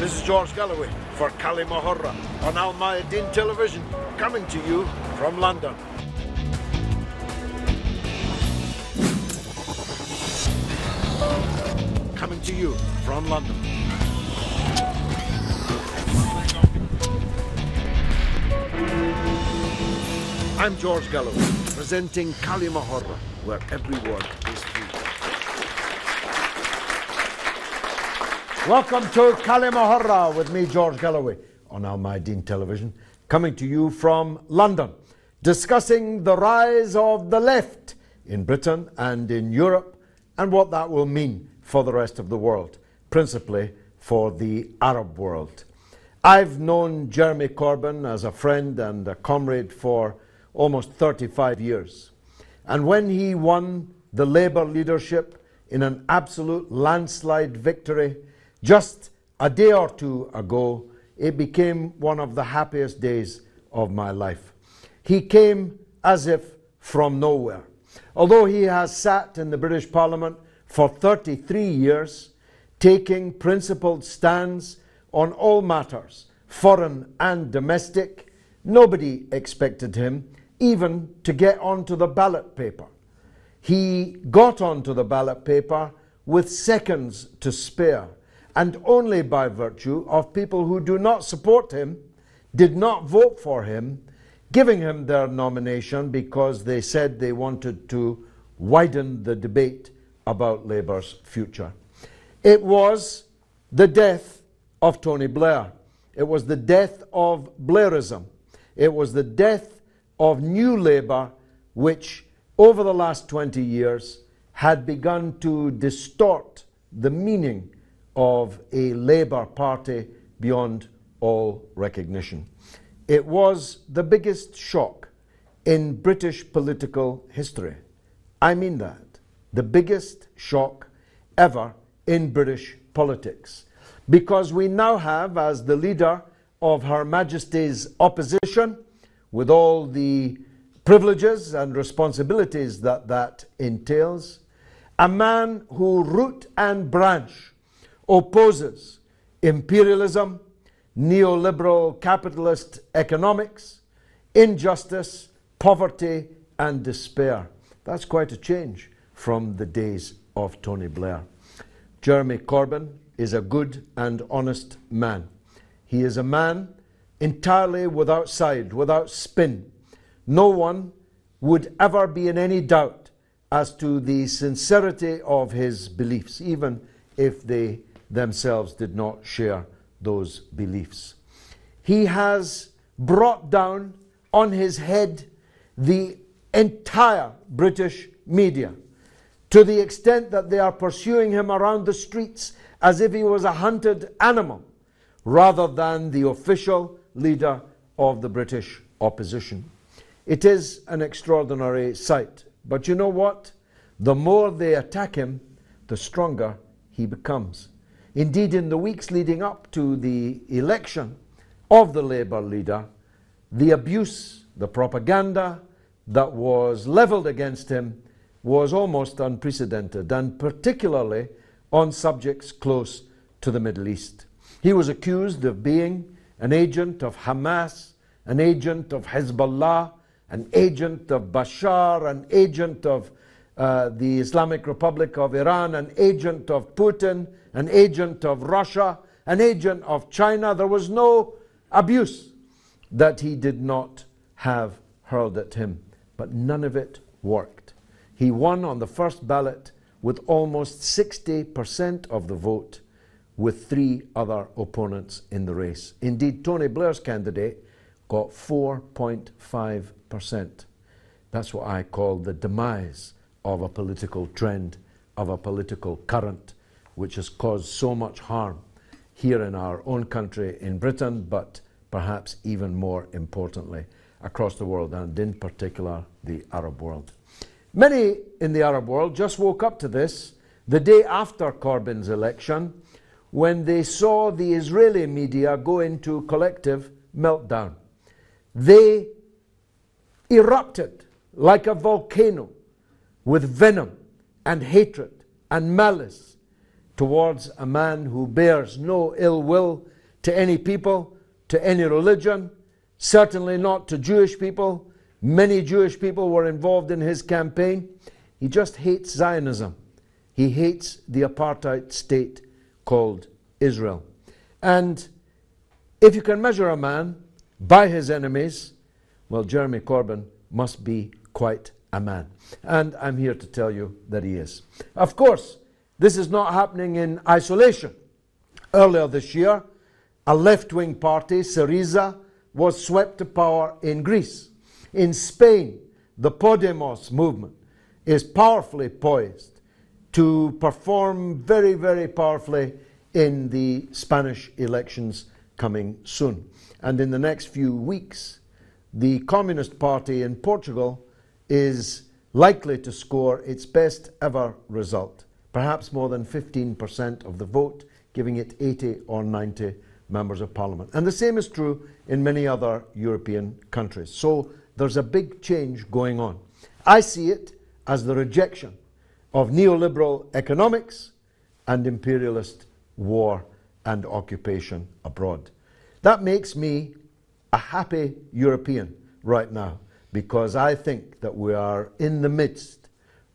This is George Galloway for كلمة on Al Mayadeen Television, coming to you from London. Coming to you from London. I'm George Galloway, presenting كلمة where every word is free. Welcome to كلمة with me, George Galloway, on Al Mayadeen Television, coming to you from London, discussing the rise of the left in Britain and in Europe and what that will mean for the rest of the world, principally for the Arab world. I've known Jeremy Corbyn as a friend and a comrade for almost 35 years. And when he won the Labour leadership in an absolute landslide victory just a day or two ago, it became one of the happiest days of my life. He came as if from nowhere. Although he has sat in the British Parliament for 33 years, taking principled stands on all matters, foreign and domestic, nobody expected him even to get onto the ballot paper. He got onto the ballot paper with seconds to spare, and only by virtue of people who do not support him, did not vote for him, giving him their nomination because they said they wanted to widen the debate about Labour's future. It was the death of Tony Blair. It was the death of Blairism. It was the death of New Labour, which over the last 20 years had begun to distort the meaning of a Labour Party beyond all recognition. It was the biggest shock in British political history. I mean that. The biggest shock ever in British politics. Because we now have, as the leader of Her Majesty's opposition, with all the privileges and responsibilities that that entails, a man who root and branch opposes imperialism, neoliberal capitalist economics, injustice, poverty and despair. That's quite a change from the days of Tony Blair. Jeremy Corbyn is a good and honest man. He is a man entirely without side, without spin. No one would ever be in any doubt as to the sincerity of his beliefs, even if they themselves did not share those beliefs. He has brought down on his head the entire British media, to the extent that they are pursuing him around the streets as if he was a hunted animal, rather than the official leader of the British opposition. It is an extraordinary sight. But you know what? The more they attack him, the stronger he becomes. Indeed, in the weeks leading up to the election of the Labour leader, the abuse, the propaganda that was levelled against him was almost unprecedented, and particularly on subjects close to the Middle East. He was accused of being an agent of Hamas, an agent of Hezbollah, an agent of Bashar, an agent of the Islamic Republic of Iran, an agent of Putin, an agent of Russia, an agent of China. There was no abuse that he did not have hurled at him, but none of it worked. He won on the first ballot with almost 60% of the vote, with 3 other opponents in the race. Indeed, Tony Blair's candidate got 4.5%. That's what I call the demise of a political trend, of a political current, which has caused so much harm here in our own country, in Britain, but perhaps even more importantly, across the world, and in particular, the Arab world. Many in the Arab world just woke up to this the day after Corbyn's election, when they saw the Israeli media go into collective meltdown. They erupted like a volcano with venom and hatred and malice towards a man who bears no ill will to any people, to any religion, certainly not to Jewish people. Many Jewish people were involved in his campaign. He just hates Zionism. He hates the apartheid state called Israel. And if you can measure a man by his enemies, well, Jeremy Corbyn must be quite a man. And I'm here to tell you that he is. Of course, this is not happening in isolation. Earlier this year, a left-wing party, Syriza, was swept to power in Greece. In Spain, the Podemos movement is powerfully poised to perform very, very powerfully in the Spanish elections coming soon. And in the next few weeks, the Communist Party in Portugal is likely to score its best ever result, perhaps more than 15% of the vote, giving it 80 or 90 members of parliament. And the same is true in many other European countries. So there's a big change going on. I see it as the rejection of neoliberal economics and imperialist war and occupation abroad. That makes me a happy European right now, because I think that we are in the midst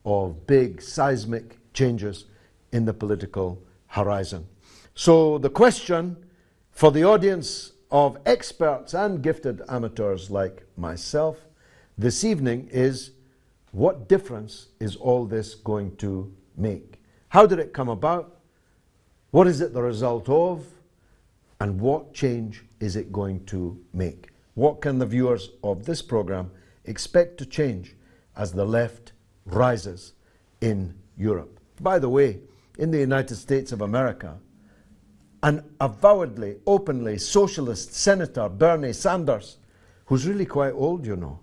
of big seismic changes in the political horizon. So the question for the audience of experts and gifted amateurs like myself this evening is, what difference is all this going to make? How did it come about? What is it the result of? And what change is it going to make? What can the viewers of this program expect to change as the left rises in Europe? By the way, in the United States of America, an avowedly, openly socialist Senator, Bernie Sanders, who's really quite old, you know,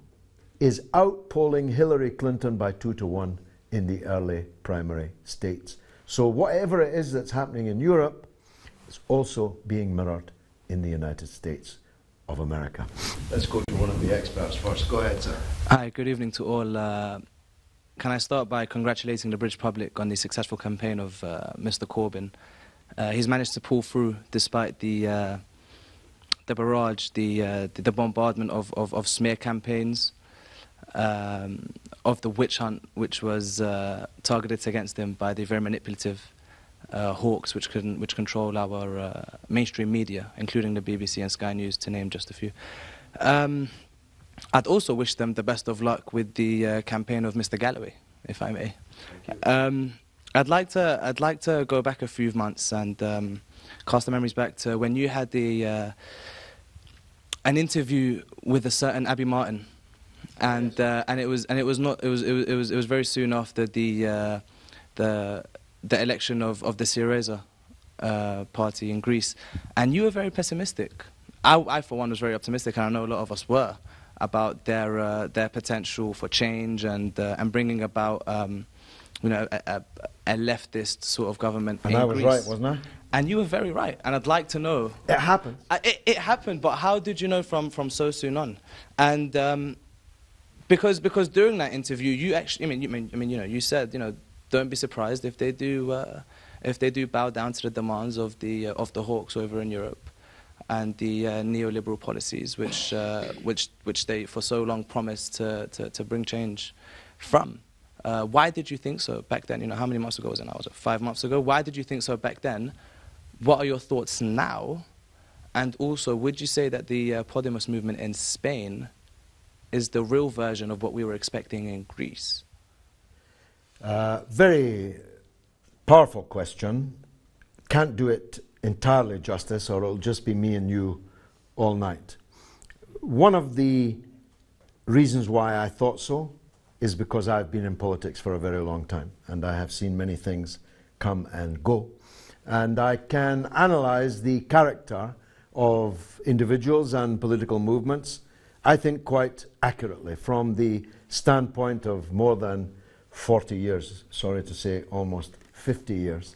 is outpolling Hillary Clinton by 2-1 in the early primary states. So whatever it is that's happening in Europe is also being mirrored in the United States of America. Let's go to one of the experts first. Go ahead, sir. Hi, good evening to all. Can I start by congratulating the British public on the successful campaign of Mr. Corbyn? He's managed to pull through despite the barrage, the bombardment of smear campaigns, of the witch hunt which was targeted against him by the very manipulative hawks which control our mainstream media, including the BBC and Sky News, to name just a few. I'd also wish them the best of luck with the campaign of Mr. غالاوي, if I may. I'd like to go back a few months and cast the memories back to when you had an interview with a certain Abby Martin, and it was very soon after the election of the Syriza party in Greece, and you were very pessimistic. I for one was very optimistic, and I know a lot of us were, about their potential for change and bringing about you know, a leftist sort of government in Greece. And I was right, wasn't I? And you were very right, and I'd like to know. It happened. It happened, but how did you know from so soon on? And because during that interview, you actually, I mean, you know, you said, you know, don't be surprised if they do bow down to the demands of the hawks over in Europe, and the neoliberal policies which they for so long promised to bring change from. Why did you think so back then? You know, how many months ago was it now? Was it 5 months ago? Why did you think so back then? What are your thoughts now? And also, would you say that the Podemos movement in Spain is the real version of what we were expecting in Greece? Very powerful question. Can't do it entirely justice, or it'll just be me and you all night. One of the reasons why I thought so is because I've been in politics for a very long time, and I have seen many things come and go. And I can analyze the character of individuals and political movements, I think, quite accurately from the standpoint of more than 40 years, sorry to say almost 50 years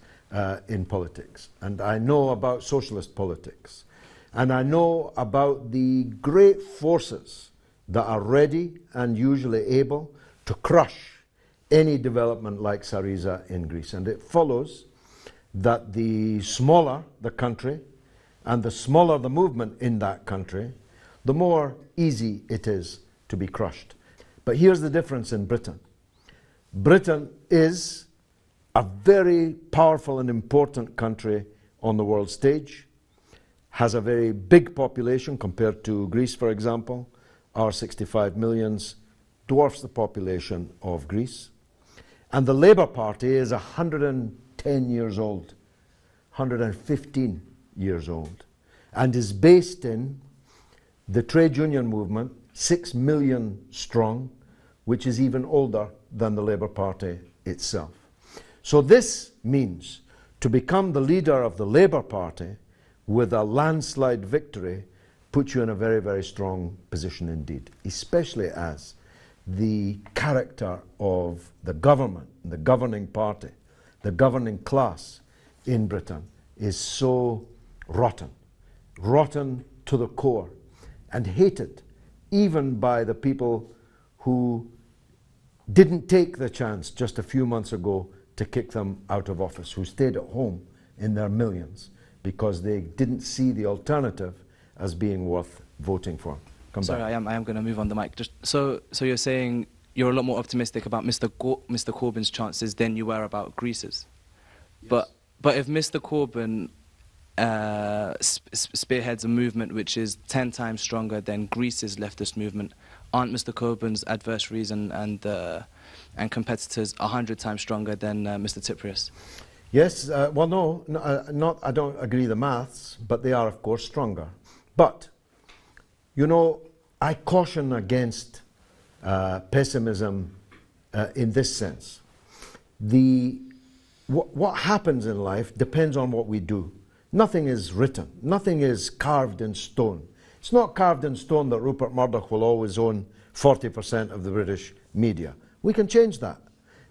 in politics. And I know about socialist politics. And I know about the great forces that are ready and usually able to crush any development like Syriza in Greece. And it follows that the smaller the country, and the smaller the movement in that country, the more easy it is to be crushed. But here's the difference in Britain. Britain is a very powerful and important country on the world stage, has a very big population compared to Greece, for example. Our 65 millions dwarfs the population of Greece. And the Labour Party is 110 years old, 115 years old, and is based in the trade union movement, 6 million strong, which is even older than the Labour Party itself. So this means to become the leader of the Labour Party with a landslide victory puts you in a very, very strong position indeed, especially as the character of the government, the governing party, the governing class in Britain is so rotten, rotten to the core, and hated even by the people who didn't take the chance just a few months ago to kick them out of office, who stayed at home in their millions because they didn't see the alternative as being worth voting for. Sorry, I am going to move on the mic. Just so you're saying you're a lot more optimistic about Mr. Corbyn's chances than you were about Greece's. Yes. But if Mr. Corbyn spearheads a movement which is 10 times stronger than Greece's leftist movement, aren't Mr. Corbyn's adversaries and competitors 100 times stronger than Mr. Tsipras? Yes, well, no, I don't agree the maths, but they are, of course, stronger. But, you know, I caution against pessimism in this sense. What happens in life depends on what we do. Nothing is written. Nothing is carved in stone. It's not carved in stone that Rupert Murdoch will always own 40% of the British media. We can change that.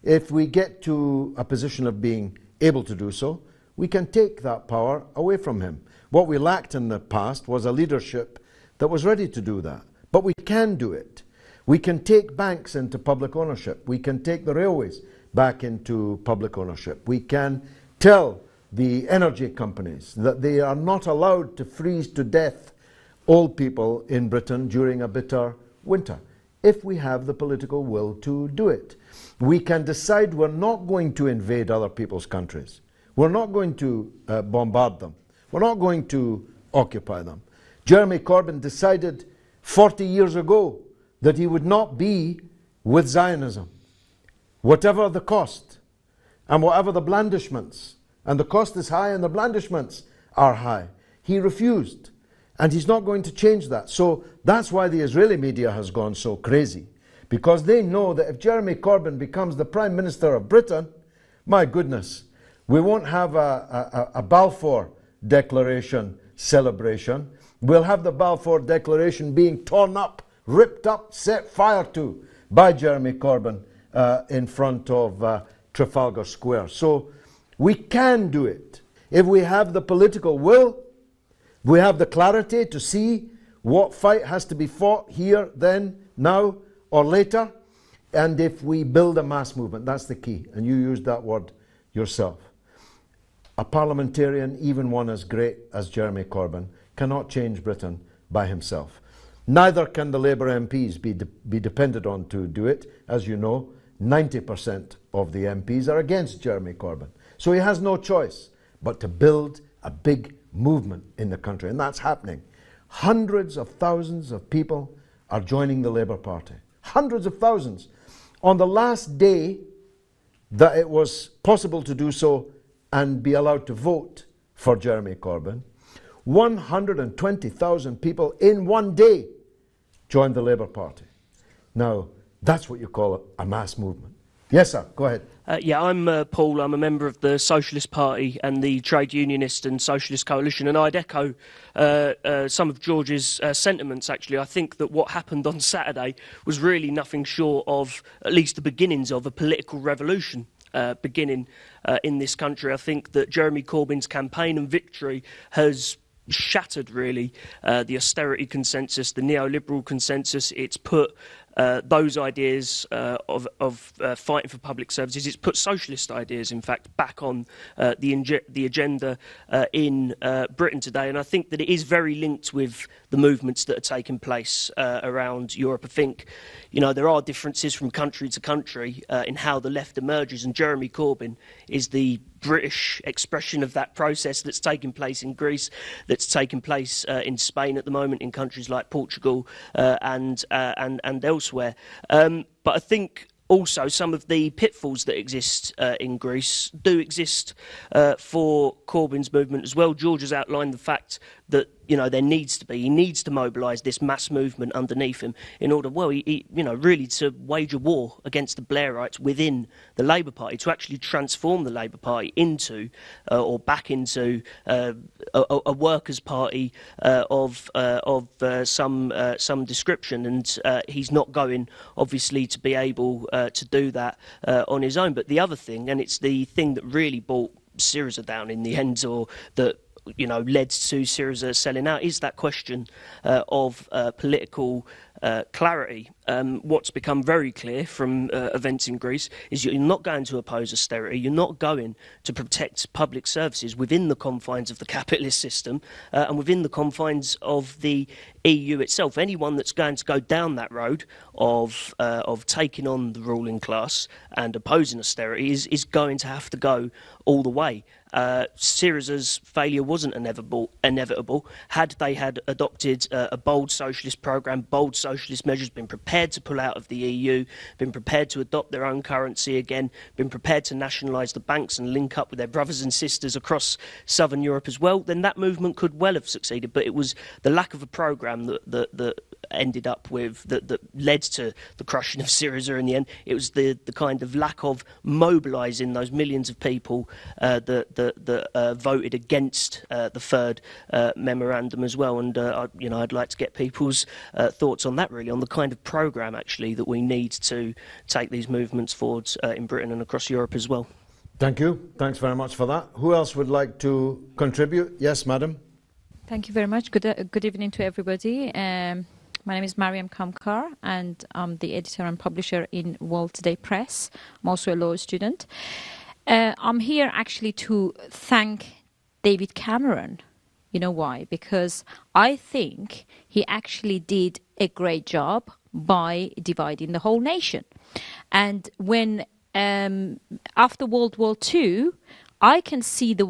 If we get to a position of being able to do so, we can take that power away from him. What we lacked in the past was a leadership that was ready to do that. But we can do it. We can take banks into public ownership. We can take the railways back into public ownership. We can tell the energy companies that they are not allowed to freeze to death old people in Britain during a bitter winter, if we have the political will to do it. We can decide we're not going to invade other people's countries. We're not going to bombard them. We're not going to occupy them. Jeremy Corbyn decided 40 years ago that he would not be with Zionism, whatever the cost and whatever the blandishments. And the cost is high and the blandishments are high. He refused, and he's not going to change that. So that's why the Israeli media has gone so crazy, because they know that if Jeremy Corbyn becomes the Prime Minister of Britain, my goodness, we won't have a Balfour Declaration celebration. We'll have the Balfour Declaration being torn up, ripped up, set fire to by Jeremy Corbyn in front of Trafalgar Square. So we can do it. If we have the political will, we have the clarity to see what fight has to be fought here, then, now, or later, and if we build a mass movement. That's the key, and you used that word yourself. A parliamentarian, even one as great as Jeremy Corbyn, cannot change Britain by himself. Neither can the Labour MPs be depended on to do it. As you know, 90% of the MPs are against Jeremy Corbyn. So he has no choice but to build a big movement in the country, and that's happening. Hundreds of thousands of people are joining the Labour Party. Hundreds of thousands. On the last day that it was possible to do so and be allowed to vote for Jeremy Corbyn, 120,000 people in one day joined the Labour Party. Now, that's what you call a mass movement. Yes, sir, go ahead. Yeah, I'm Paul. I'm a member of the Socialist Party and the Trade Unionist and Socialist Coalition, and I'd echo some of George's sentiments, actually. I think that what happened on Saturday was really nothing short of at least the beginnings of a political revolution beginning in this country. I think that Jeremy Corbyn's campaign and victory has shattered, really, the austerity consensus, the neoliberal consensus. It's put those ideas of fighting for public services. It's put socialist ideas, in fact, back on the agenda in Britain today, and I think that it is very linked with the movements that are taking place around Europe. I think, you know, there are differences from country to country in how the left emerges, and Jeremy Corbyn is the British expression of that process that's taking place in Greece, that's taking place in Spain at the moment, in countries like Portugal and elsewhere. But I think also some of the pitfalls that exist in Greece do exist for Corbyn's movement as well. George has outlined the fact that, you know, he needs to mobilise this mass movement underneath him in order, well, you know, really to wage a war against the Blairites within the Labour Party, to actually transform the Labour Party into, or back into, a workers' party of some description, and he's not going, obviously, to be able to do that on his own. But the other thing, and it's the thing that really brought Syriza down in the end, or that, you know, led to Syriza selling out, is that question of political clarity. What's become very clear from events in Greece is you're not going to oppose austerity, you're not going to protect public services within the confines of the capitalist system and within the confines of the EU itself. Anyone that's going to go down that road of taking on the ruling class and opposing austerity is going to have to go all the way. Syriza's failure wasn't inevitable. Had they had adopted a bold socialist programme, bold socialist measures, been prepared to pull out of the EU, been prepared to adopt their own currency again, been prepared to nationalise the banks and link up with their brothers and sisters across southern Europe as well, then that movement could well have succeeded. But it was the lack of a programme that ended up with, that led to the crushing of Syriza in the end. It was the kind of lack of mobilising those millions of people that voted against the third memorandum as well. And you know, I'd like to get people's thoughts on that, really, on the kind of programme actually that we need to take these movements forward in Britain and across Europe as well. Thank you. Thanks very much for that. Who else would like to contribute? Yes, madam. Thank you very much. Good evening to everybody. My name is Mariam Kamkar, and I'm the editor and publisher in World Today Press. I'm also a law student. I'm here actually to thank David Cameron. You know why? Because I think he actually did a great job by dividing the whole nation. And when after World War II, I can see the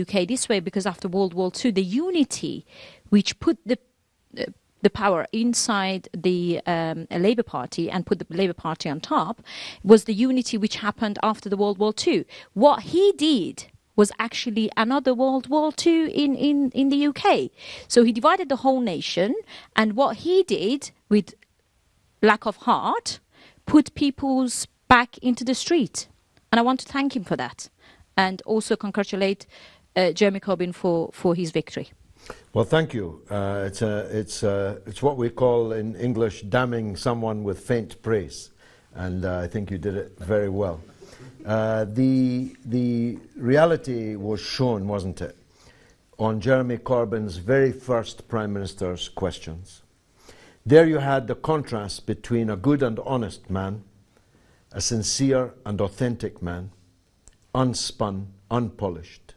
UK this way, because after World War II, the unity which put the power inside the Labour Party and put the Labour Party on top was the unity which happened after the World War II. What he did was actually another World War II in the UK. So he divided the whole nation, and what he did with lack of heart put people's back into the street. And I want to thank him for that, and also congratulate Jeremy Corbyn for his victory. Well, thank you. It's what we call in English damning someone with faint praise, and I think you did it very well. The reality was shown, wasn't it, on Jeremy Corbyn's very first Prime Minister's questions. There you had the contrast between a good and honest man, a sincere and authentic man, unspun, unpolished,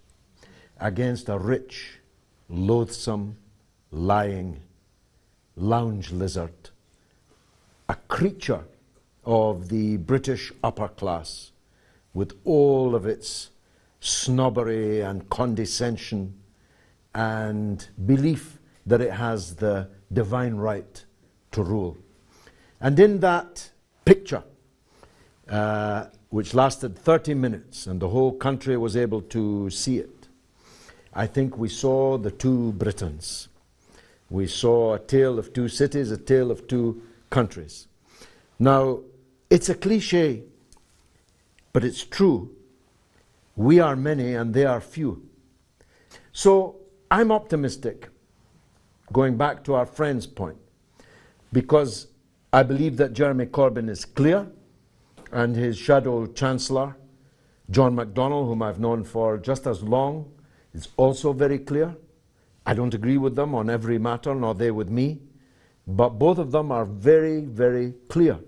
against a rich, loathsome, lying lounge lizard, a creature of the British upper class, with all of its snobbery and condescension and belief that it has the divine right to rule. And in that picture, which lasted 30 minutes and the whole country was able to see it, I think we saw the two Britons. We saw a tale of two cities, a tale of two countries. Now, it's a cliche, but it's true. We are many and they are few. So I'm optimistic, going back to our friend's point, because I believe that Jeremy Corbyn is clear, and his shadow chancellor, John McDonnell, whom I've known for just as long, is also very clear. I don't agree with them on every matter, nor they with me, but both of them are very, very clear.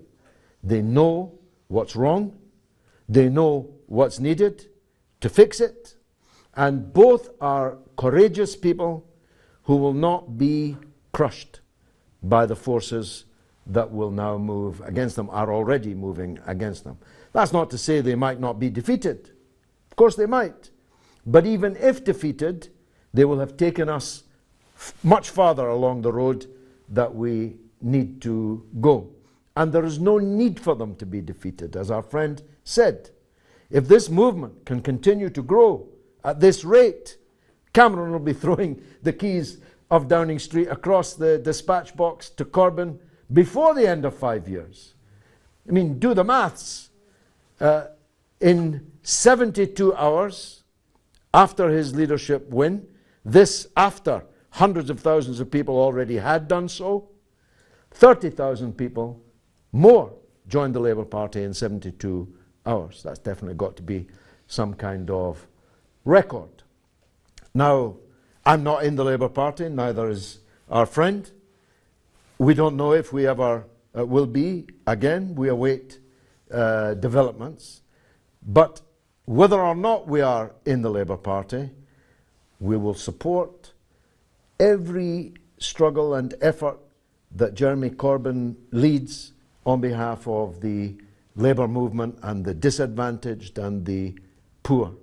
They know what's wrong, they know what's needed to fix it, and both are courageous people who will not be crushed by the forces that will now move against them, are already moving against them. That's not to say they might not be defeated. Of course they might. But even if defeated, they will have taken us much farther along the road that we need to go. And there is no need for them to be defeated. As our friend said, if this movement can continue to grow at this rate, Cameron will be throwing the keys of Downing Street across the dispatch box to Corbyn before the end of 5 years. I mean, do the maths. In 72 hours after his leadership win, this after hundreds of thousands of people already had done so, 30,000 people more joined the Labour Party in 72 hours. That's definitely got to be some kind of record. Now, I'm not in the Labour Party, neither is our friend. We don't know if we ever will be again. We await developments. But whether or not we are in the Labour Party, we will support every struggle and effort that Jeremy Corbyn leads on behalf of the Labour movement and the disadvantaged and the poor.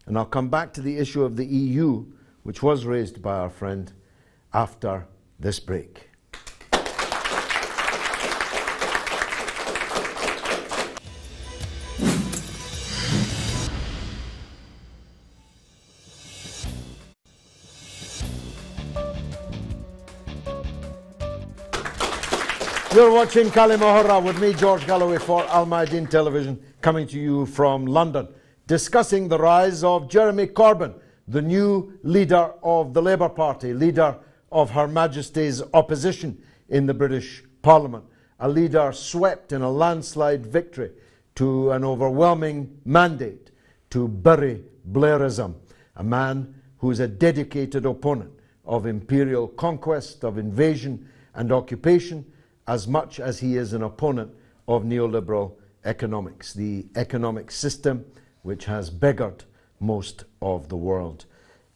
And I'll come back to the issue of the EU, which was raised by our friend, after this break. You're watching كلمة with me, George Galloway, for Al Mayadeen Television, coming to you from London, discussing the rise of Jeremy Corbyn, the new leader of the Labour Party, leader of Her Majesty's opposition in the British Parliament, a leader swept in a landslide victory to an overwhelming mandate to bury Blairism, a man who is a dedicated opponent of imperial conquest, of invasion and occupation, as much as he is an opponent of neoliberal economics, the economic system which has beggared most of the world.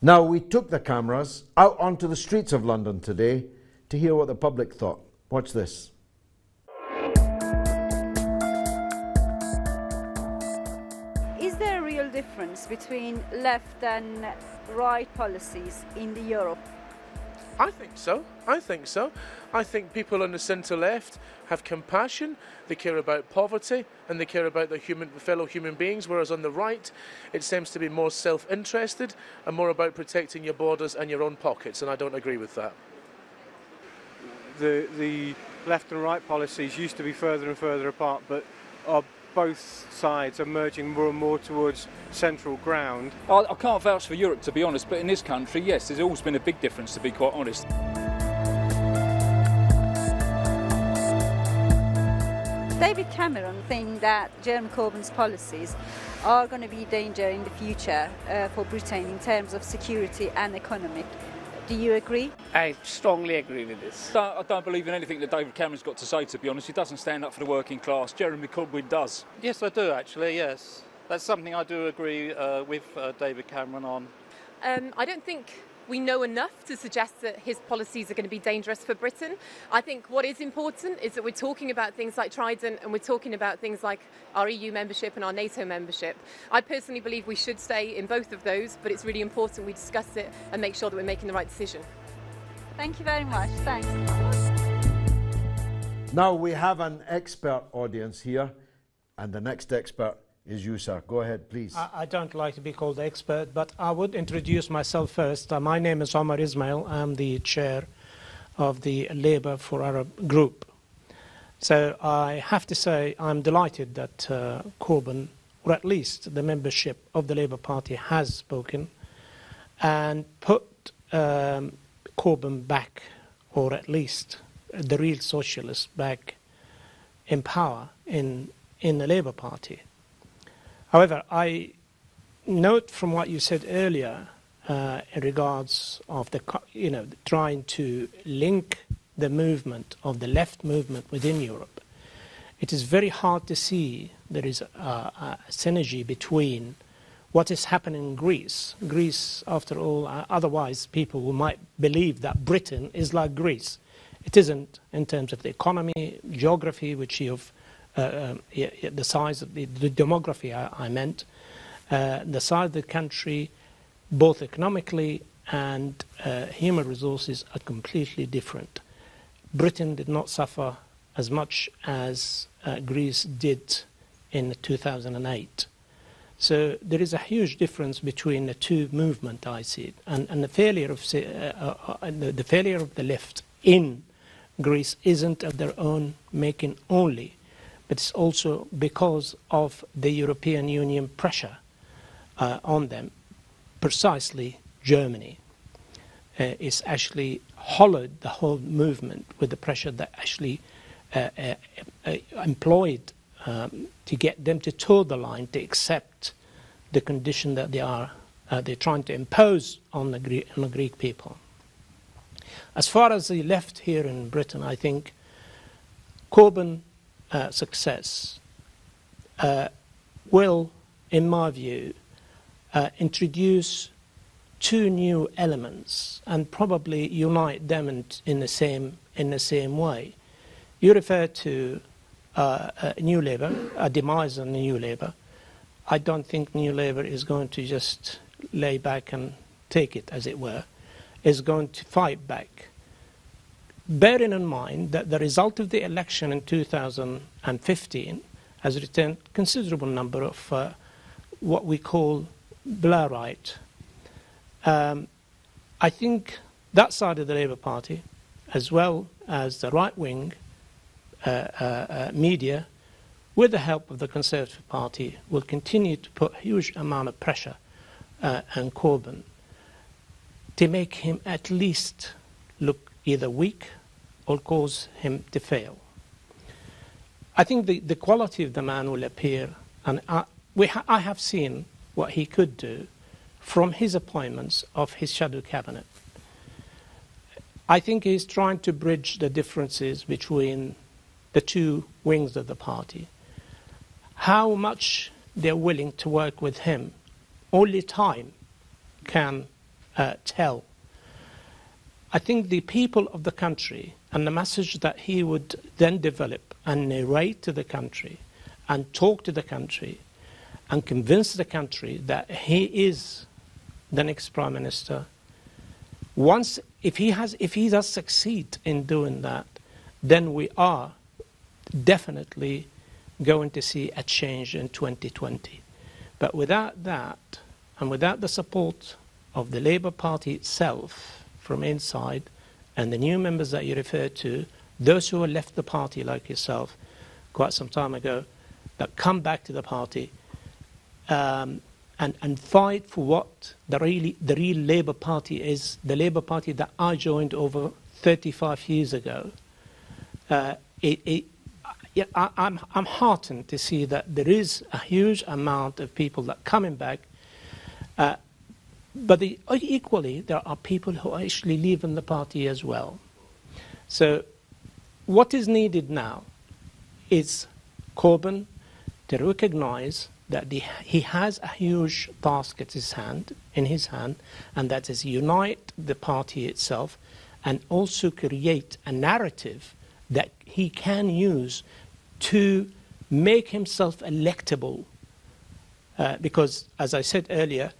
Now, we took the cameras out onto the streets of London today to hear what the public thought. Watch this. Is there a real difference between left and right policies in Europe? I think so. I think people on the centre-left have compassion, they care about poverty, and they care about their fellow human beings, whereas on the right, it seems to be more self-interested and more about protecting your borders and your own pockets, and I don't agree with that. The left and right policies used to be further and further apart, but are both sides are merging more and more towards central ground. I can't vouch for Europe, to be honest, but in this country, yes, there's always been a big difference, to be quite honest. David Cameron thinks that Jeremy Corbyn's policies are going to be a danger in the future for Britain in terms of security and economic. Do you agree? I strongly agree with this. I don't believe in anything that David Cameron's got to say, to be honest. He doesn't stand up for the working class. Jeremy Corbyn does. Yes, I do actually, yes. That's something I do agree with David Cameron on. I don't think we know enough to suggest that his policies are going to be dangerous for Britain. I think what is important is that we're talking about things like Trident and we're talking about things like our EU membership and our NATO membership. I personally believe we should stay in both of those, but it's really important we discuss it and make sure that we're making the right decision. Thank you very much. Thanks. Now we have an expert audience here, and the next expert is you, sir. Go ahead, please. I don't like to be called the expert, but I would introduce myself first. My name is Omar Ismail. I'm the chair of the Labour for Arab group. So I have to say I'm delighted that Corbyn, or at least the membership of the Labour Party, has spoken and put Corbyn back, or at least the real socialists back in power in the Labour Party. However, I note from what you said earlier in regards of the, trying to link the movement of the left movement within Europe, it is very hard to see there is a synergy between what is happening in Greece. Greece, after all, otherwise people who might believe that Britain is like Greece. It isn't in terms of the economy, geography, which you've, the size of the demography I meant, the size of the country, both economically and human resources are completely different. Britain did not suffer as much as Greece did in 2008. So there is a huge difference between the two movements, I see it. And the failure of the left in Greece isn't of their own making only, but it's also because of the European Union pressure on them. Precisely Germany is actually hollowed the whole movement with the pressure that actually employed to get them to toe the line, to accept the condition that they're trying to impose on the Greek people. As far as the left here in Britain, I think Corbyn's success will, in my view, introduce two new elements and probably unite them in the same way. You refer to New Labour, a demise of New Labour. I don't think New Labour is going to just lay back and take it, as it were. Is going to fight back. Bearing in mind that the result of the election in 2015 has returned a considerable number of what we call Blairite. I think that side of the Labour Party, as well as the right-wing media, with the help of the Conservative Party, will continue to put a huge amount of pressure on Corbyn to make him at least look either weak or cause him to fail. I think the quality of the man will appear, and I have seen what he could do from his appointments of his shadow cabinet. I think he's trying to bridge the differences between the two wings of the party. How much they're willing to work with him, only time can tell. I think the people of the country and the message that he would then develop and narrate to the country and talk to the country and convince the country that he is the next Prime Minister. Once, if he does succeed in doing that, then we are definitely going to see a change in 2020. But without that, and without the support of the Labour Party itself from inside, and the new members that you refer to, those who have left the party like yourself quite some time ago, that come back to the party and fight for what the real Labour Party is, the Labour Party that I joined over 35 years ago. I'm heartened to see that there is a huge amount of people that are coming back, but equally there are people who are actually leaving the party as well. So what is needed now is Corbyn to recognise that he has a huge task at in his hand, and that is unite the party itself and also create a narrative that he can use to make himself electable. Because, as I said earlier,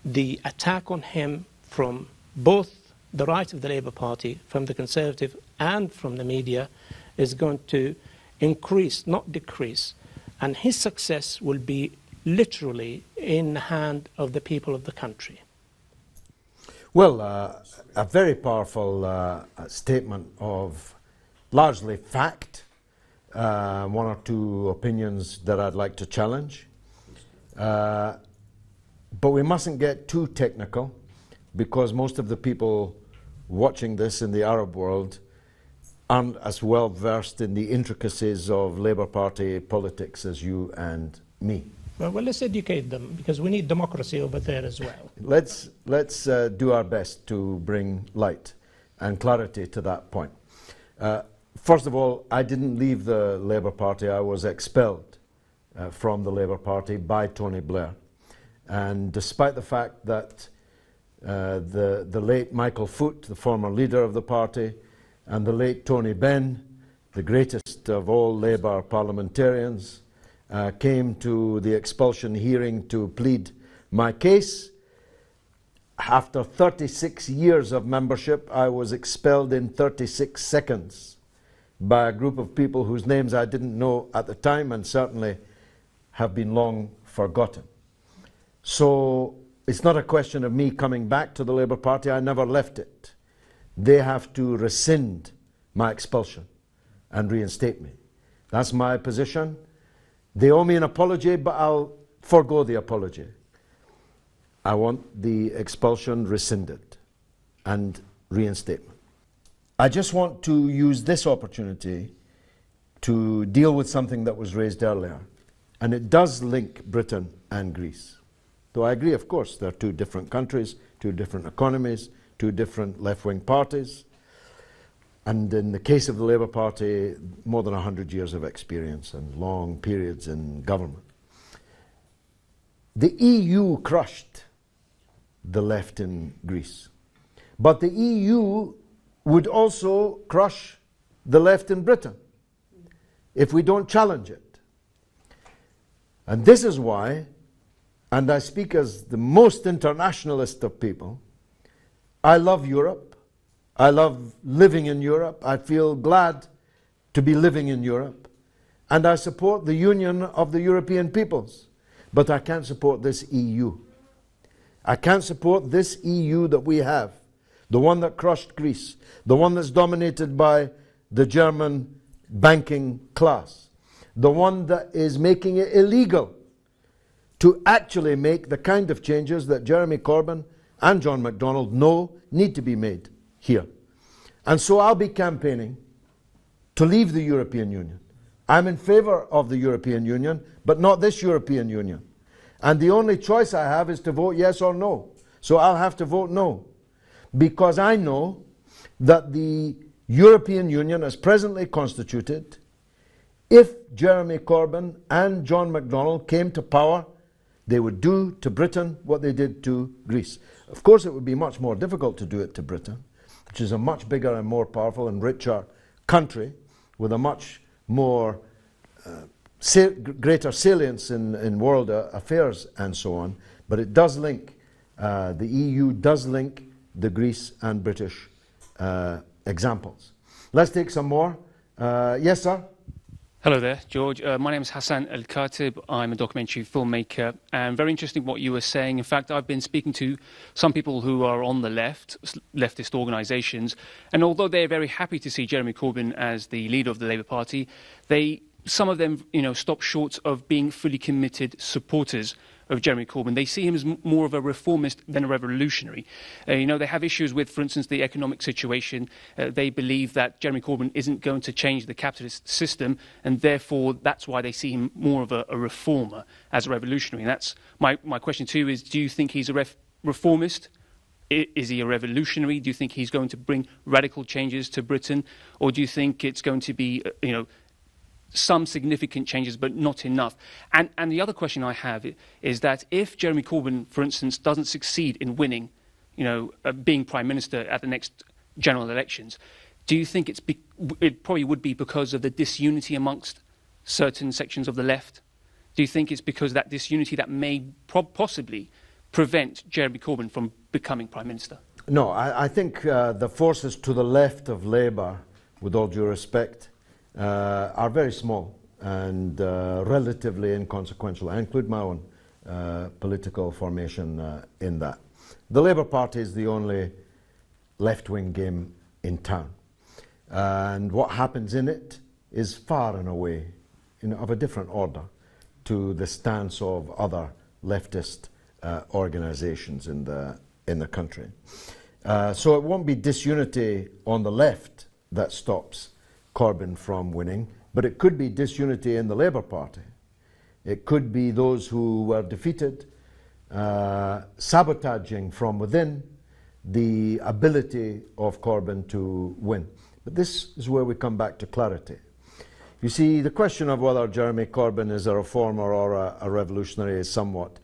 the attack on him from both the right of the Labour Party, from the Conservative and from the media, is going to increase, not decrease. And his success will be literally in the hand of the people of the country. Well, a very powerful statement of largely fact, one or two opinions that I'd like to challenge. But we mustn't get too technical, because most of the people watching this in the Arab world aren't as well versed in the intricacies of Labour Party politics as you and me. Well, let's educate them, because we need democracy over there as well. Let's do our best to bring light and clarity to that point. First of all, I didn't leave the Labour Party. I was expelled from the Labour Party by Tony Blair. And despite the fact that the late Michael Foot, the former leader of the party, and the late Tony Benn, the greatest of all Labour parliamentarians, came to the expulsion hearing to plead my case, after 36 years of membership, I was expelled in 36 seconds by a group of people whose names I didn't know at the time and certainly have been long forgotten. So it's not a question of me coming back to the Labour Party. I never left it. They have to rescind my expulsion and reinstate me. That's my position. They owe me an apology, but I'll forgo the apology. I want the expulsion rescinded and reinstatement. I just want to use this opportunity to deal with something that was raised earlier, and it does link Britain and Greece. Though I agree, of course, they're two different countries, two different economies, two different left-wing parties, and in the case of the Labour Party, more than 100 years of experience and long periods in government. The EU crushed the left in Greece, but the EU would also crush the left in Britain if we don't challenge it. And this is why, and I speak as the most internationalist of people, I love Europe. I love living in Europe. I feel glad to be living in Europe. And I support the union of the European peoples. But I can't support this EU. I can't support this EU that we have, the one that crushed Greece, the one that's dominated by the German banking class, the one that is making it illegal to actually make the kind of changes that Jeremy Corbyn and John MacDonald know need to be made here. And so I'll be campaigning to leave the European Union. I'm in favour of the European Union, but not this European Union. And the only choice I have is to vote yes or no. So I'll have to vote no. Because I know that the European Union, as presently constituted, if Jeremy Corbyn and John MacDonald came to power, they would do to Britain what they did to Greece. Of course, it would be much more difficult to do it to Britain, which is a much bigger and more powerful and richer country with a much more greater salience in world affairs and so on. But it does link, the EU does link the Greece and British examples. Let's take some more. Yes, sir? Hello there, George. My name is Hassan Al-Khatib. I'm a documentary filmmaker, and very interesting what you were saying. In fact, I've been speaking to some people who are on the left, leftist organisations, and although they're very happy to see Jeremy Corbyn as the leader of the Labour Party, some of them, stop short of being fully committed supporters of Jeremy Corbyn. They see him as more of a reformist than a revolutionary. They have issues with, for instance, the economic situation. They believe that Jeremy Corbyn isn't going to change the capitalist system, and therefore that's why they see him more of a reformer as a revolutionary. And that's my question to you is, do you think he's a reformist? Is he a revolutionary? Do you think he's going to bring radical changes to Britain? Or do you think it's going to be, some significant changes, but not enough? And the other question I have is that if Jeremy Corbyn, for instance, doesn't succeed in winning, being Prime Minister at the next general elections, do you think it probably would be because of the disunity amongst certain sections of the left? Do you think it's because of that disunity that may possibly prevent Jeremy Corbyn from becoming Prime Minister? No, I think the forces to the left of Labour, with all due respect, are very small and relatively inconsequential. I include my own political formation in that. The Labour Party is the only left-wing game in town. And what happens in it is far and away of a different order to the stance of other leftist organisations in the country. So it won't be disunity on the left that stops Corbyn from winning, but it could be disunity in the Labour Party. It could be those who were defeated sabotaging from within the ability of Corbyn to win. But this is where we come back to clarity. You see, the question of whether Jeremy Corbyn is a reformer or a revolutionary is somewhat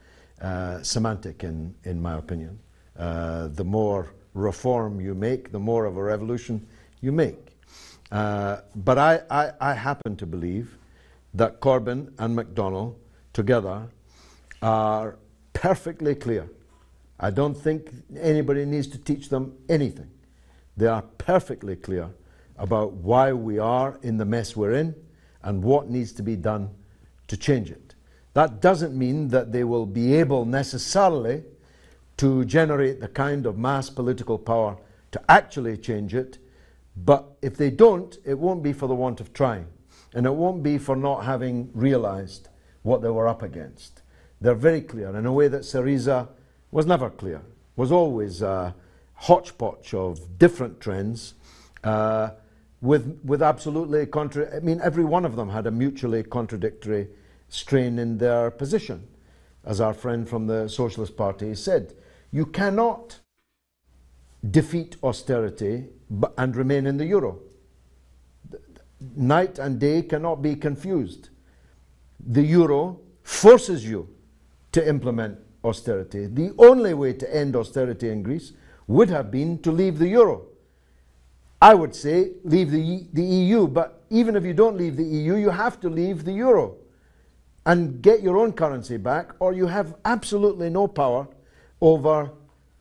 semantic in my opinion. The more reform you make, the more of a revolution you make. But I happen to believe that Corbyn and McDonnell together are perfectly clear. I don't think anybody needs to teach them anything. They are perfectly clear about why we are in the mess we're in and what needs to be done to change it. That doesn't mean that they will be able necessarily to generate the kind of mass political power to actually change it, but if they don't, it won't be for the want of trying, and it won't be for not having realized what they were up against. They're very clear in a way that Syriza was never clear, was always a hodgepodge of different trends with absolutely I mean, every one of them had a mutually contradictory strain in their position. As our friend from the Socialist Party said, you cannot defeat austerity and remain in the euro. Night and day cannot be confused. The euro forces you to implement austerity. The only way to end austerity in Greece would have been to leave the euro. I would say leave the EU, but even if you don't leave the EU, you have to leave the euro and get your own currency back, or you have absolutely no power over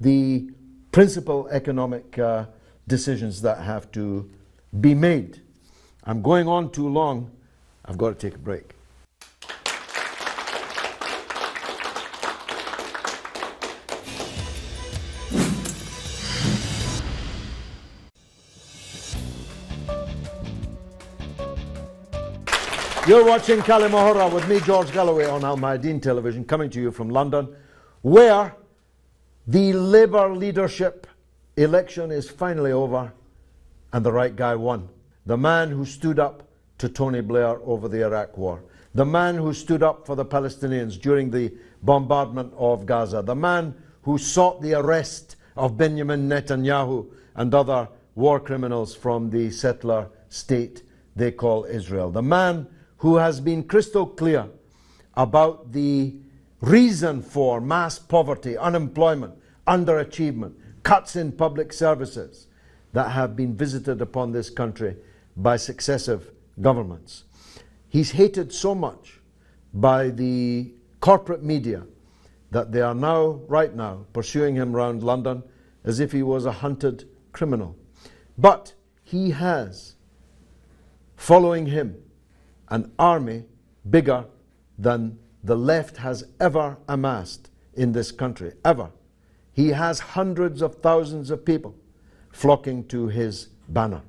the principal economic decisions that have to be made. I'm going on too long. I've got to take a break. You're watching Kalimuhurra with me, George Galloway, on Al Mayadeen Television, coming to you from London, where the Labour leadership election is finally over and the right guy won. The man who stood up to Tony Blair over the Iraq war. The man who stood up for the Palestinians during the bombardment of Gaza. The man who sought the arrest of Benjamin Netanyahu and other war criminals from the settler state they call Israel. The man who has been crystal clear about the reason for mass poverty, unemployment, underachievement, cuts in public services that have been visited upon this country by successive governments. He's hated so much by the corporate media that they are now, right now, pursuing him around London as if he was a hunted criminal. But he has, following him, an army bigger than the left has ever amassed in this country, ever. He has hundreds of thousands of people flocking to his banner.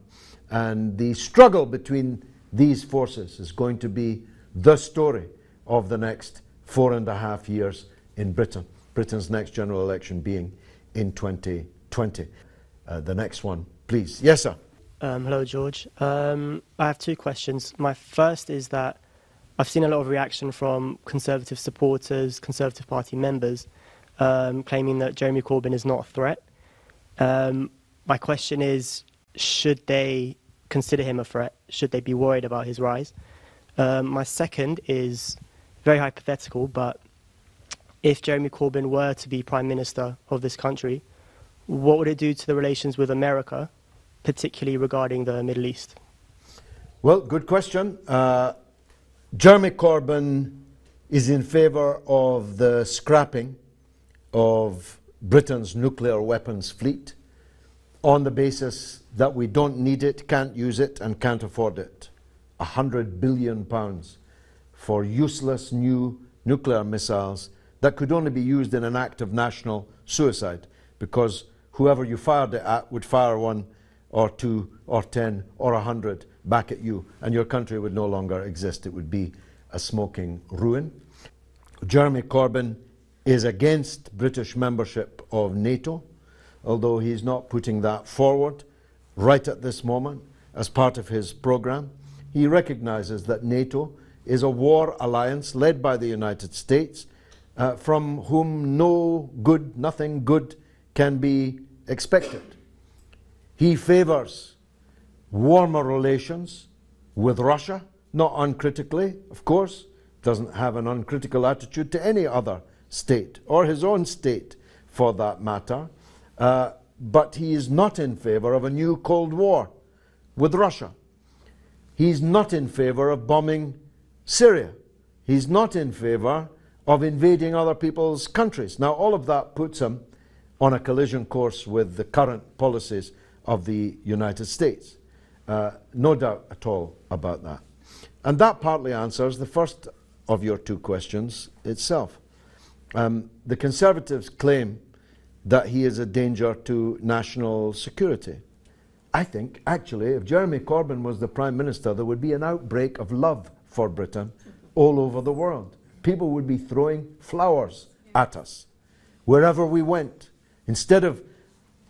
And the struggle between these forces is going to be the story of the next 4.5 years in Britain. Britain's next general election being in 2020. The next one, please. Yes, sir. Hello, George. I have two questions. My first is that I've seen a lot of reaction from Conservative supporters, Conservative Party members, claiming that Jeremy Corbyn is not a threat. My question is, should they consider him a threat? Should they be worried about his rise? My second is very hypothetical, but if Jeremy Corbyn were to be Prime Minister of this country, what would it do to the relations with America, particularly regarding the Middle East? Well, good question. Jeremy Corbyn is in favour of the scrapping of Britain's nuclear weapons fleet on the basis that we don't need it, can't use it and can't afford it. £100 billion for useless new nuclear missiles that could only be used in an act of national suicide, because whoever you fired it at would fire one or two or 10 or 100 back at you, and your country would no longer exist. It would be a smoking ruin. Jeremy Corbyn is against British membership of NATO, although he's not putting that forward right at this moment as part of his programme. He recognises that NATO is a war alliance led by the United States, from whom nothing good can be expected. He favours warmer relations with Russia, not uncritically, of course, doesn't have an uncritical attitude to any other state, or his own state for that matter, but he is not in favor of a new Cold War with Russia. He's not in favor of bombing Syria. He's not in favor of invading other people's countries. Now, all of that puts him on a collision course with the current policies of the United States. No doubt at all about that. And that partly answers the first of your two questions itself. The Conservatives claim that he is a danger to national security. I think, actually, if Jeremy Corbyn was the Prime Minister, there would be an outbreak of love for Britain all over the world. People would be throwing flowers at us wherever we went. Instead of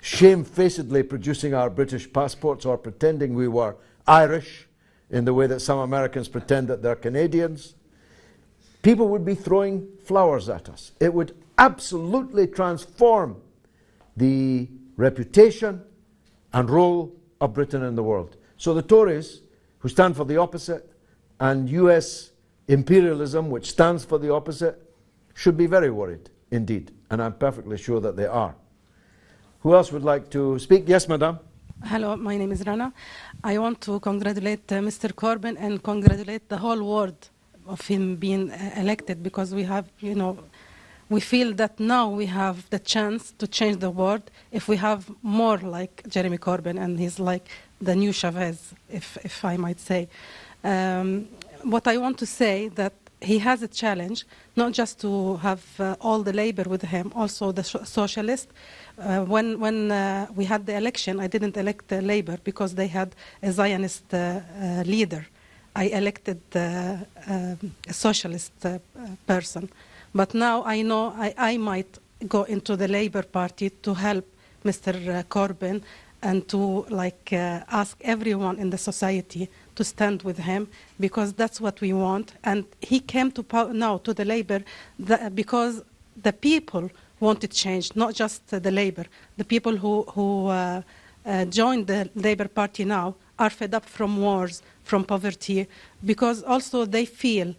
shamefacedly producing our British passports or pretending we were Irish in the way that some Americans pretend that they're Canadians, people would be throwing flowers at us. It would absolutely transform the reputation and role of Britain in the world. So the Tories, who stand for the opposite, and US imperialism, which stands for the opposite, should be very worried indeed, and I'm perfectly sure that they are. Who else would like to speak? Yes, madam. Hello, my name is Rana. I want to congratulate Mr. Corbyn and congratulate the whole world of him being elected, because we have, we feel that now we have the chance to change the world if we have more like Jeremy Corbyn, and he's like the new Chavez, if I might say. What I want to say that he has a challenge, not just to have all the Labour with him, also the socialist. When we had the election, I didn't elect the Labour because they had a Zionist leader. I elected a socialist person. But now I know I might go into the Labour Party to help Mr. Corbyn and to ask everyone in the society to stand with him, because that's what we want. And he came to now to the Labour because the people wanted change, not just the Labour. The people who joined the Labour Party now are fed up from wars, from poverty, because also they feel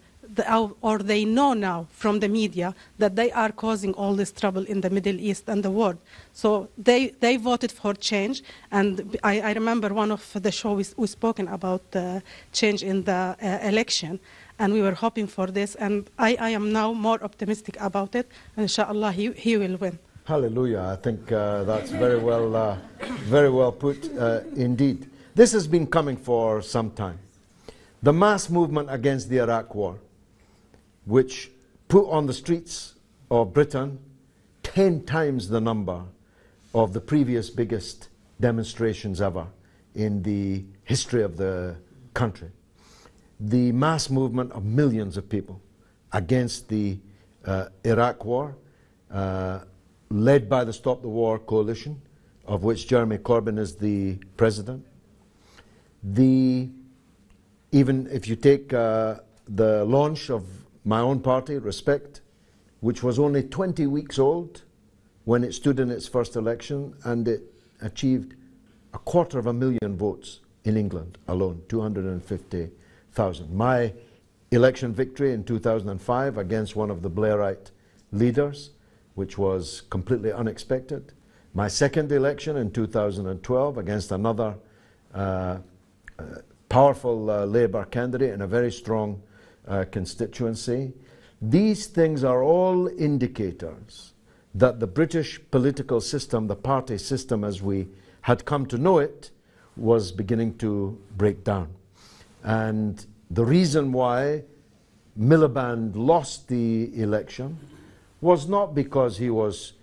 or they know now from the media that they are causing all this trouble in the Middle East and the world. So they voted for change, and I remember one of the shows we spoken about change in the election, and we were hoping for this, and I am now more optimistic about it, and inshallah he will win. Hallelujah. I think that's very well put indeed. This has been coming for some time. The mass movement against the Iraq war, which put on the streets of Britain 10 times the number of the previous biggest demonstrations ever in the history of the country. The mass movement of millions of people against the Iraq war, led by the Stop the War coalition, of which Jeremy Corbyn is the president. Even if you take the launch of my own party, Respect, which was only 20 weeks old when it stood in its first election, and it achieved 250,000 votes in England alone, 250,000. My election victory in 2005 against one of the Blairite leaders, which was completely unexpected. My second election in 2012 against another powerful Labour candidate in a very strong constituency. These things are all indicators that the British political system, the party system as we had come to know it, was beginning to break down. And the reason why Miliband lost the election was not because he was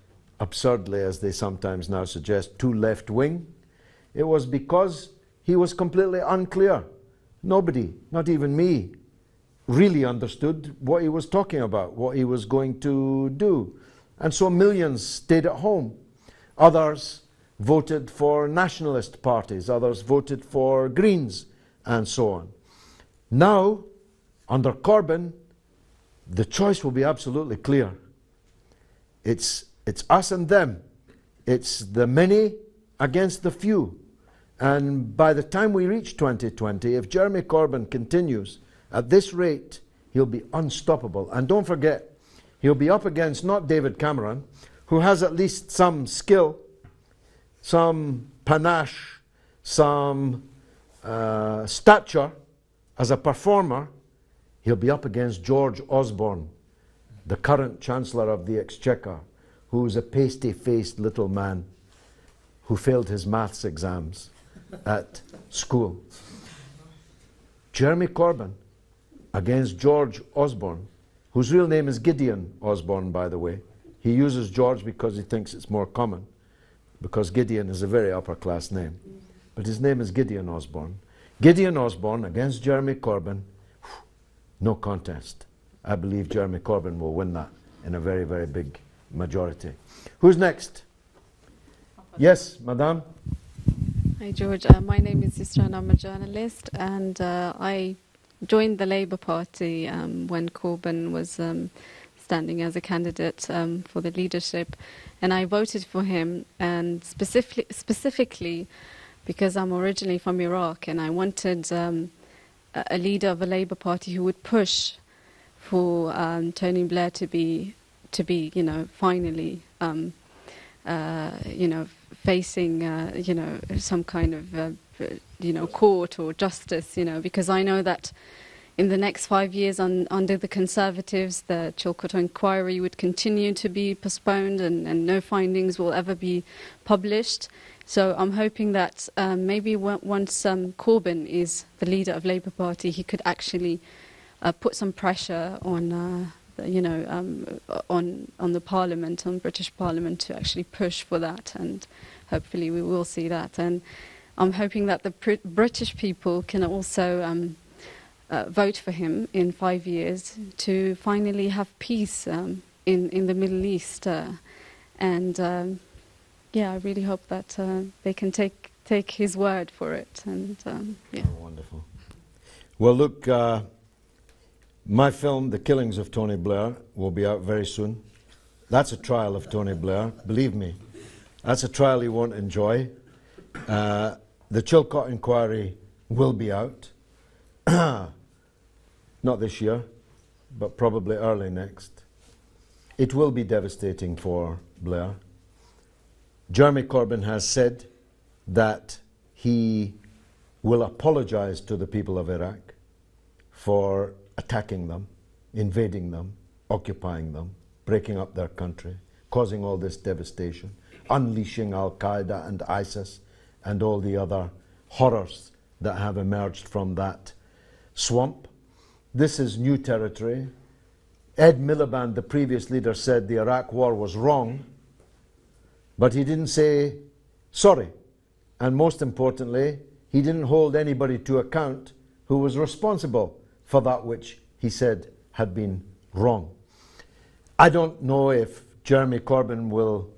absurdly, as they sometimes now suggest, too left-wing. It was because he was completely unclear. Nobody, not even me, really understood what he was talking about, what he was going to do. And so millions stayed at home. Others voted for nationalist parties, others voted for Greens, and so on. Now, under Corbyn, the choice will be absolutely clear. It's us and them. It's the many against the few. And by the time we reach 2020, if Jeremy Corbyn continues at this rate, he'll be unstoppable. And don't forget, he'll be up against not David Cameron, who has at least some skill, some panache, some stature as a performer. He'll be up against George Osborne, the current Chancellor of the Exchequer, who's a pasty-faced little man who failed his maths exams at school. Jeremy Corbyn against George Osborne, whose real name is Gideon Osborne, by the way. He uses George because he thinks it's more common, because Gideon is a very upper-class name. But his name is Gideon Osborne. Gideon Osborne against Jeremy Corbyn, no contest. I believe Jeremy Corbyn will win that in a very, very big majority. Who's next? Yes, Madame. Hi, George. My name is Yusra and I'm a journalist, and I joined the Labour Party when Corbyn was standing as a candidate for the leadership, and I voted for him, and specifically because I'm originally from Iraq, and I wanted a leader of a Labour Party who would push for Tony Blair to be, you know, finally, you know, facing, you know, some kind of, you know, court or justice, you know, because I know that in the next 5 years under the Conservatives, the Chilcot inquiry would continue to be postponed and no findings will ever be published. So I'm hoping that maybe once Corbyn is the leader of Labour Party, he could actually put some pressure on, you know, on the Parliament, on British Parliament, to actually push for that, and hopefully we will see that. And I'm hoping that the British people can also vote for him in 5 years to finally have peace in the Middle East, and yeah, I really hope that they can take his word for it. And yeah. Oh, wonderful. Well, look, my film, The Killings of Tony Blair, will be out very soon. That's a trial of Tony Blair, believe me. That's a trial he won't enjoy. The Chilcot inquiry will be out. Not this year, but probably early next. It will be devastating for Blair. Jeremy Corbyn has said that he will apologize to the people of Iraq for attacking them, invading them, occupying them, breaking up their country, causing all this devastation, unleashing Al-Qaeda and ISIS and all the other horrors that have emerged from that swamp. This is new territory. Ed Miliband, the previous leader, said the Iraq war was wrong, but he didn't say sorry. And most importantly, he didn't hold anybody to account who was responsible for that which he said had been wrong. I don't know if Jeremy Corbyn will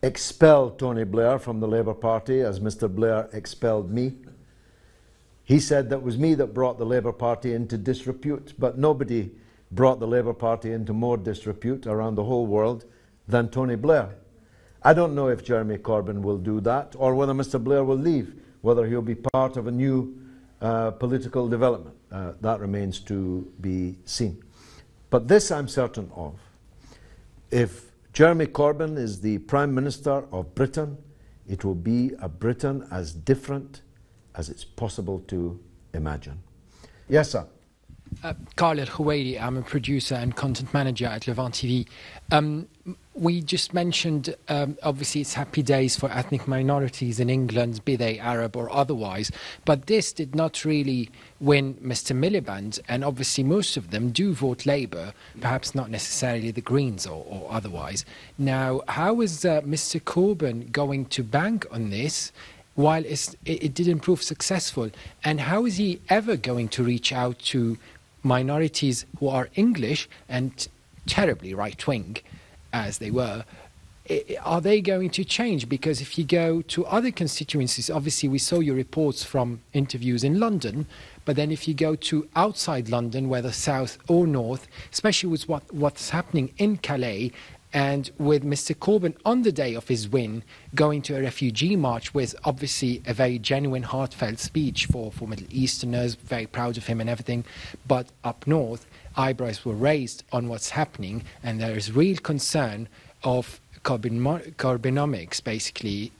expel Tony Blair from the Labour Party as Mr. Blair expelled me. He said that it was me that brought the Labour Party into disrepute, but nobody brought the Labour Party into more disrepute around the whole world than Tony Blair. I don't know if Jeremy Corbyn will do that, or whether Mr. Blair will leave, whether he'll be part of a new political development. That remains to be seen. But this I'm certain of. If Jeremy Corbyn is the Prime Minister of Britain, it will be a Britain as different as it's possible to imagine. Yes, sir. Carl El-Khouairi, I'm a producer and content manager at Levant TV. We just mentioned, obviously, it's happy days for ethnic minorities in England, be they Arab or otherwise, but this did not really win Mr. Miliband, and obviously most of them do vote Labour, perhaps not necessarily the Greens or otherwise. Now, how is Mr. Corbyn going to bank on this while it didn't prove successful? And how is he ever going to reach out to minorities who are English and terribly right-wing, as they were? Are they going to change? Because if you go to other constituencies, obviously we saw your reports from interviews in London, but then if you go to outside London, whether south or north, especially with what's happening in Calais, And with Mr. Corbyn on the day of his win going to a refugee march with obviously a very genuine, heartfelt speech for Middle Easterners, very proud of him and everything, but up north, eyebrows were raised on what's happening, and there is real concern of Corbynomics basically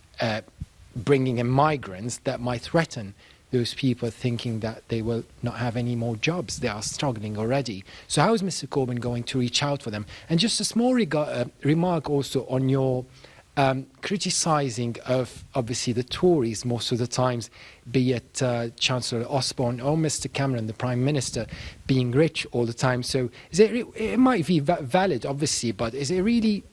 bringing in migrants that might threaten those people, thinking that they will not have any more jobs. They are struggling already. So how is Mr. Corbyn going to reach out for them? And just a small remark also on your criticising of, obviously, the Tories most of the times, be it Chancellor Osborne or Mr. Cameron, the Prime Minister, being rich all the time. So is it might be valid, obviously, but is it really...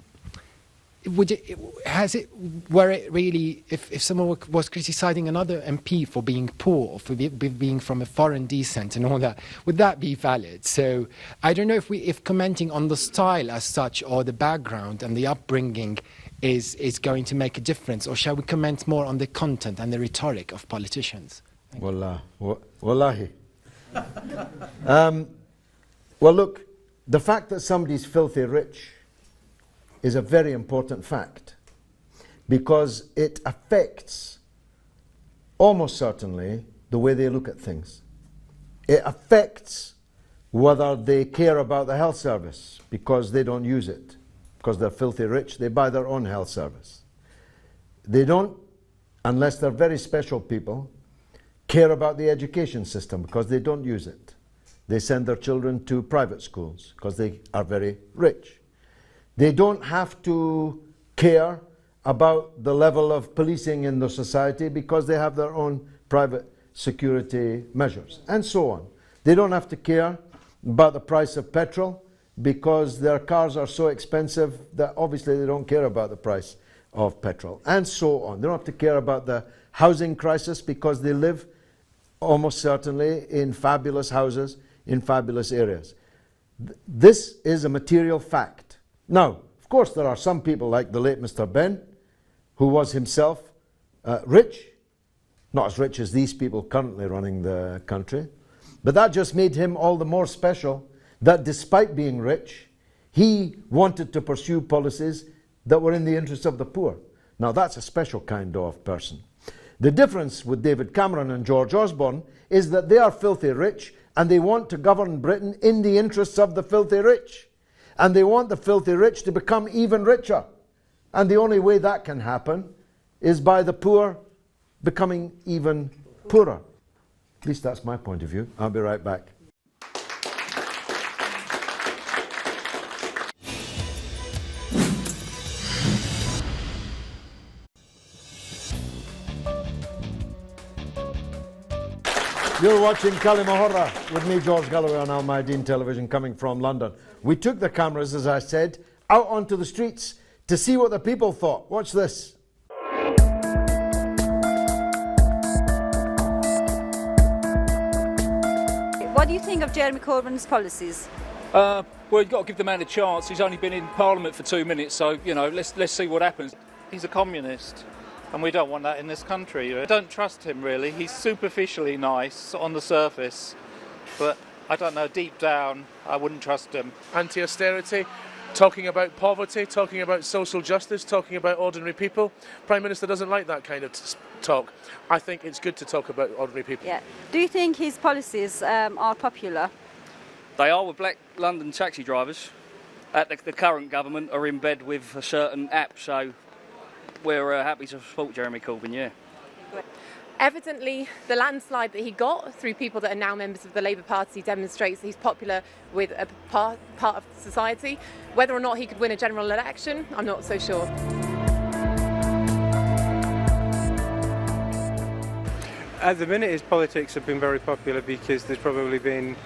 were it really, if someone was criticising another MP for being poor or for being from a foreign descent and all that, would that be valid? So I don't know if commenting on the style as such or the background and the upbringing is going to make a difference, or shall we comment more on the content and the rhetoric of politicians? Wallahi. Well, look, the fact that somebody's filthy rich is a very important fact, because it affects almost certainly the way they look at things. It affects whether they care about the health service because they don't use it. Because they're filthy rich, they buy their own health service. They don't, unless they're very special people, care about the education system because they don't use it. They send their children to private schools because they are very rich. They don't have to care about the level of policing in the society because they have their own private security measures, and so on. They don't have to care about the price of petrol because their cars are so expensive that obviously they don't care about the price of petrol, and so on. They don't have to care about the housing crisis because they live almost certainly in fabulous houses in fabulous areas. This is a material fact. Now, of course, there are some people like the late Mr. Ben, who was himself rich, not as rich as these people currently running the country, but that just made him all the more special that despite being rich, he wanted to pursue policies that were in the interests of the poor. Now, that's a special kind of person. The difference with David Cameron and George Osborne is that they are filthy rich and they want to govern Britain in the interests of the filthy rich. And they want the filthy rich to become even richer. And the only way that can happen is by the poor becoming even poorer. At least that's my point of view. I'll be right back. You're watching Kaliма with me, George Galloway, on Al Mayadeen Television, coming from London. We took the cameras, as I said, out onto the streets to see what the people thought. Watch this. What do you think of Jeremy Corbyn's policies? Well, you've got to give the man a chance. He's only been in Parliament for 2 minutes, so, you know, let's see what happens. He's a communist, and we don't want that in this country. I don't trust him, really. He's superficially nice on the surface, but I don't know, deep down, I wouldn't trust him. Anti-austerity, talking about poverty, talking about social justice, talking about ordinary people. Prime Minister doesn't like that kind of talk. I think it's good to talk about ordinary people. Yeah. Do you think his policies are popular? They are with black London taxi drivers. The current government are in bed with a certain app, so we're happy to support Jeremy Corbyn, yeah. Evidently, the landslide that he got through people that are now members of the Labour Party demonstrates that he's popular with a part of society. Whether or not he could win a general election, I'm not so sure. At the minute, his politics have been very popular because there's probably been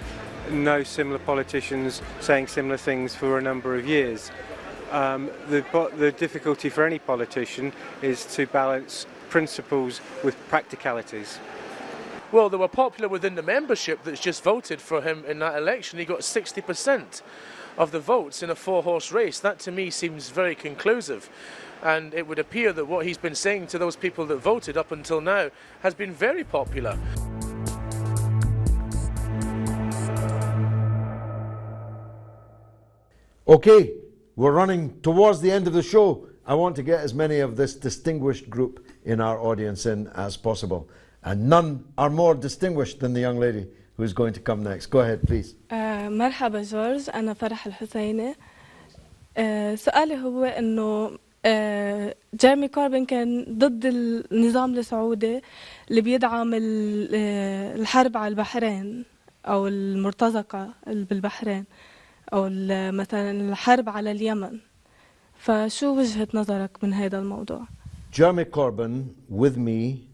no similar politicians saying similar things for a number of years. The difficulty for any politician is to balance principles with practicalities. Well, they were popular within the membership that's just voted for him in that election. He got 60% of the votes in a 4-horse race. That to me seems very conclusive. And it would appear that what he's been saying to those people that voted up until now has been very popular. Okay, we're running towards the end of the show. I want to get as many of this distinguished group in our audience in as possible. And none are more distinguished than the young lady who is going to come next. Go ahead, please. مرحبا جورج، أنا فرح الحسيني. سؤالي هو إنه جيرمي كوربين كان ضد النظام السعودي اللي بيدعم الحرب على البحرين أو المرتزقة بالبحرين أو مثلا الحرب على اليمن. فشو وجهة نظرك من هذا الموضوع؟ Jeremy Corbyn, with me,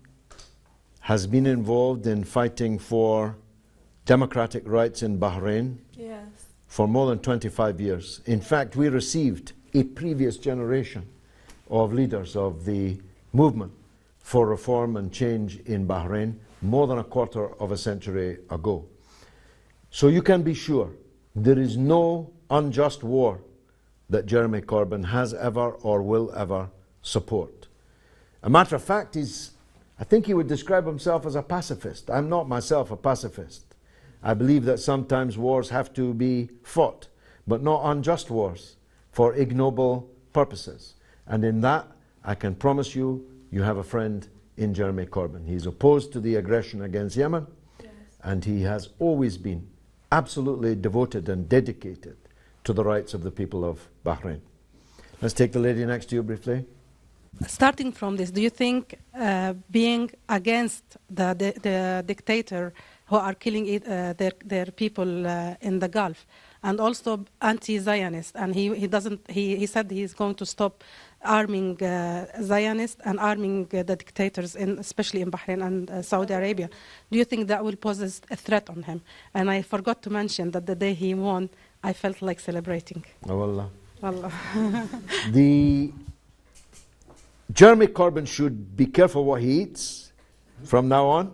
has been involved in fighting for democratic rights in Bahrain for more than 25 years. In fact, we received a previous generation of leaders of the movement for reform and change in Bahrain more than a quarter of a century ago. So you can be sure there is no unjust war that Jeremy Corbyn has ever or will ever support. A matter of fact, I think he would describe himself as a pacifist. I'm not myself a pacifist. I believe that sometimes wars have to be fought, but not unjust wars for ignoble purposes. And in that, I can promise you, you have a friend in Jeremy Corbyn. He's opposed to the aggression against Yemen, and he has always been absolutely devoted and dedicated to the rights of the people of Bahrain. Let's take the lady next to you briefly. Starting from this, do you think being against the dictator who are killing their people in the Gulf, and also anti-Zionist, and he said he's going to stop arming Zionists and arming the dictators, especially in Bahrain and Saudi Arabia. Do you think that will pose a threat on him? And I forgot to mention that the day he won, I felt like celebrating. Oh, Allah. Allah. Jeremy Corbyn should be careful what he eats from now on.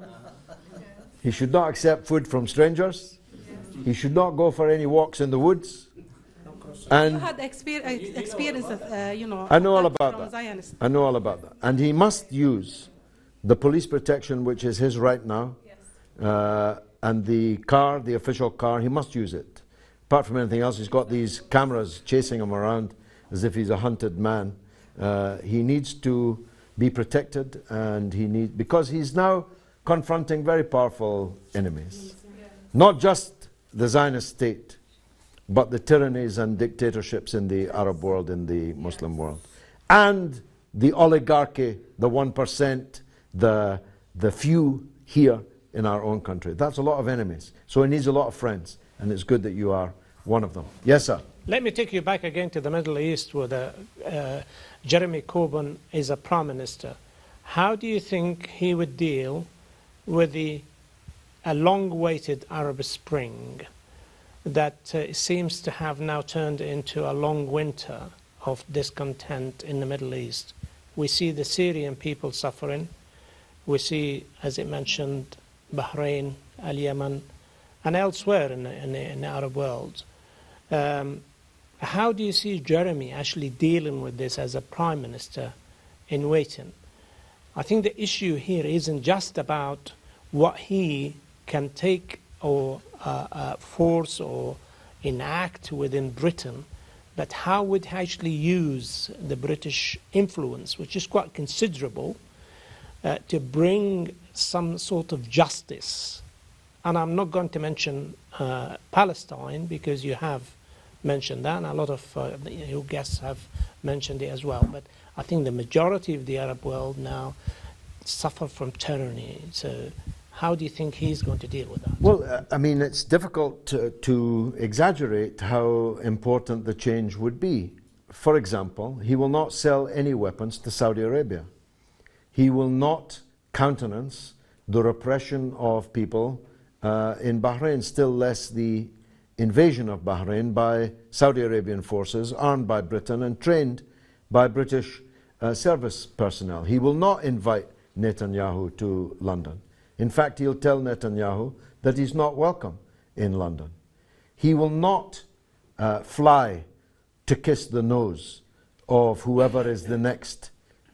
He should not accept food from strangers. He should not go for any walks in the woods. And you had experiences, I know all about that. Zionists. I know all about that. And he must use the police protection, which is his right now, and the car, the official car, he must use it. Apart from anything else, he's got these cameras chasing him around as if he's a hunted man. He needs to be protected, and because he's now confronting very powerful enemies. Not just the Zionist state, but the tyrannies and dictatorships in the Arab world, in the Muslim world. And the oligarchy, the 1%, the few here in our own country. That's a lot of enemies. So he needs a lot of friends, and it's good that you are one of them. Yes, sir. Let me take you back again to the Middle East, where Jeremy Corbyn is a prime minister. How do you think he would deal with a long-awaited Arab Spring that seems to have now turned into a long winter of discontent in the Middle East? We see the Syrian people suffering. We see, as it mentioned, Bahrain, Yemen, and elsewhere in the Arab world. How do you see Jeremy actually dealing with this as a prime minister in waiting? I think the issue here isn't just about what he can take or force or enact within Britain, but how would he actually use the British influence, which is quite considerable, to bring some sort of justice. And I'm not going to mention Palestine, because you have mentioned that, and a lot of your guests have mentioned it as well. But I think the majority of the Arab world now suffer from tyranny. So how do you think he's going to deal with that? Well, I mean, it's difficult to exaggerate how important the change would be. For example, he will not sell any weapons to Saudi Arabia. He will not countenance the repression of people in Bahrain, still less the invasion of Bahrain by Saudi Arabian forces armed by Britain and trained by British service personnel. He will not invite Netanyahu to London. In fact, he'll tell Netanyahu that he's not welcome in London. He will not fly to kiss the nose of whoever is the next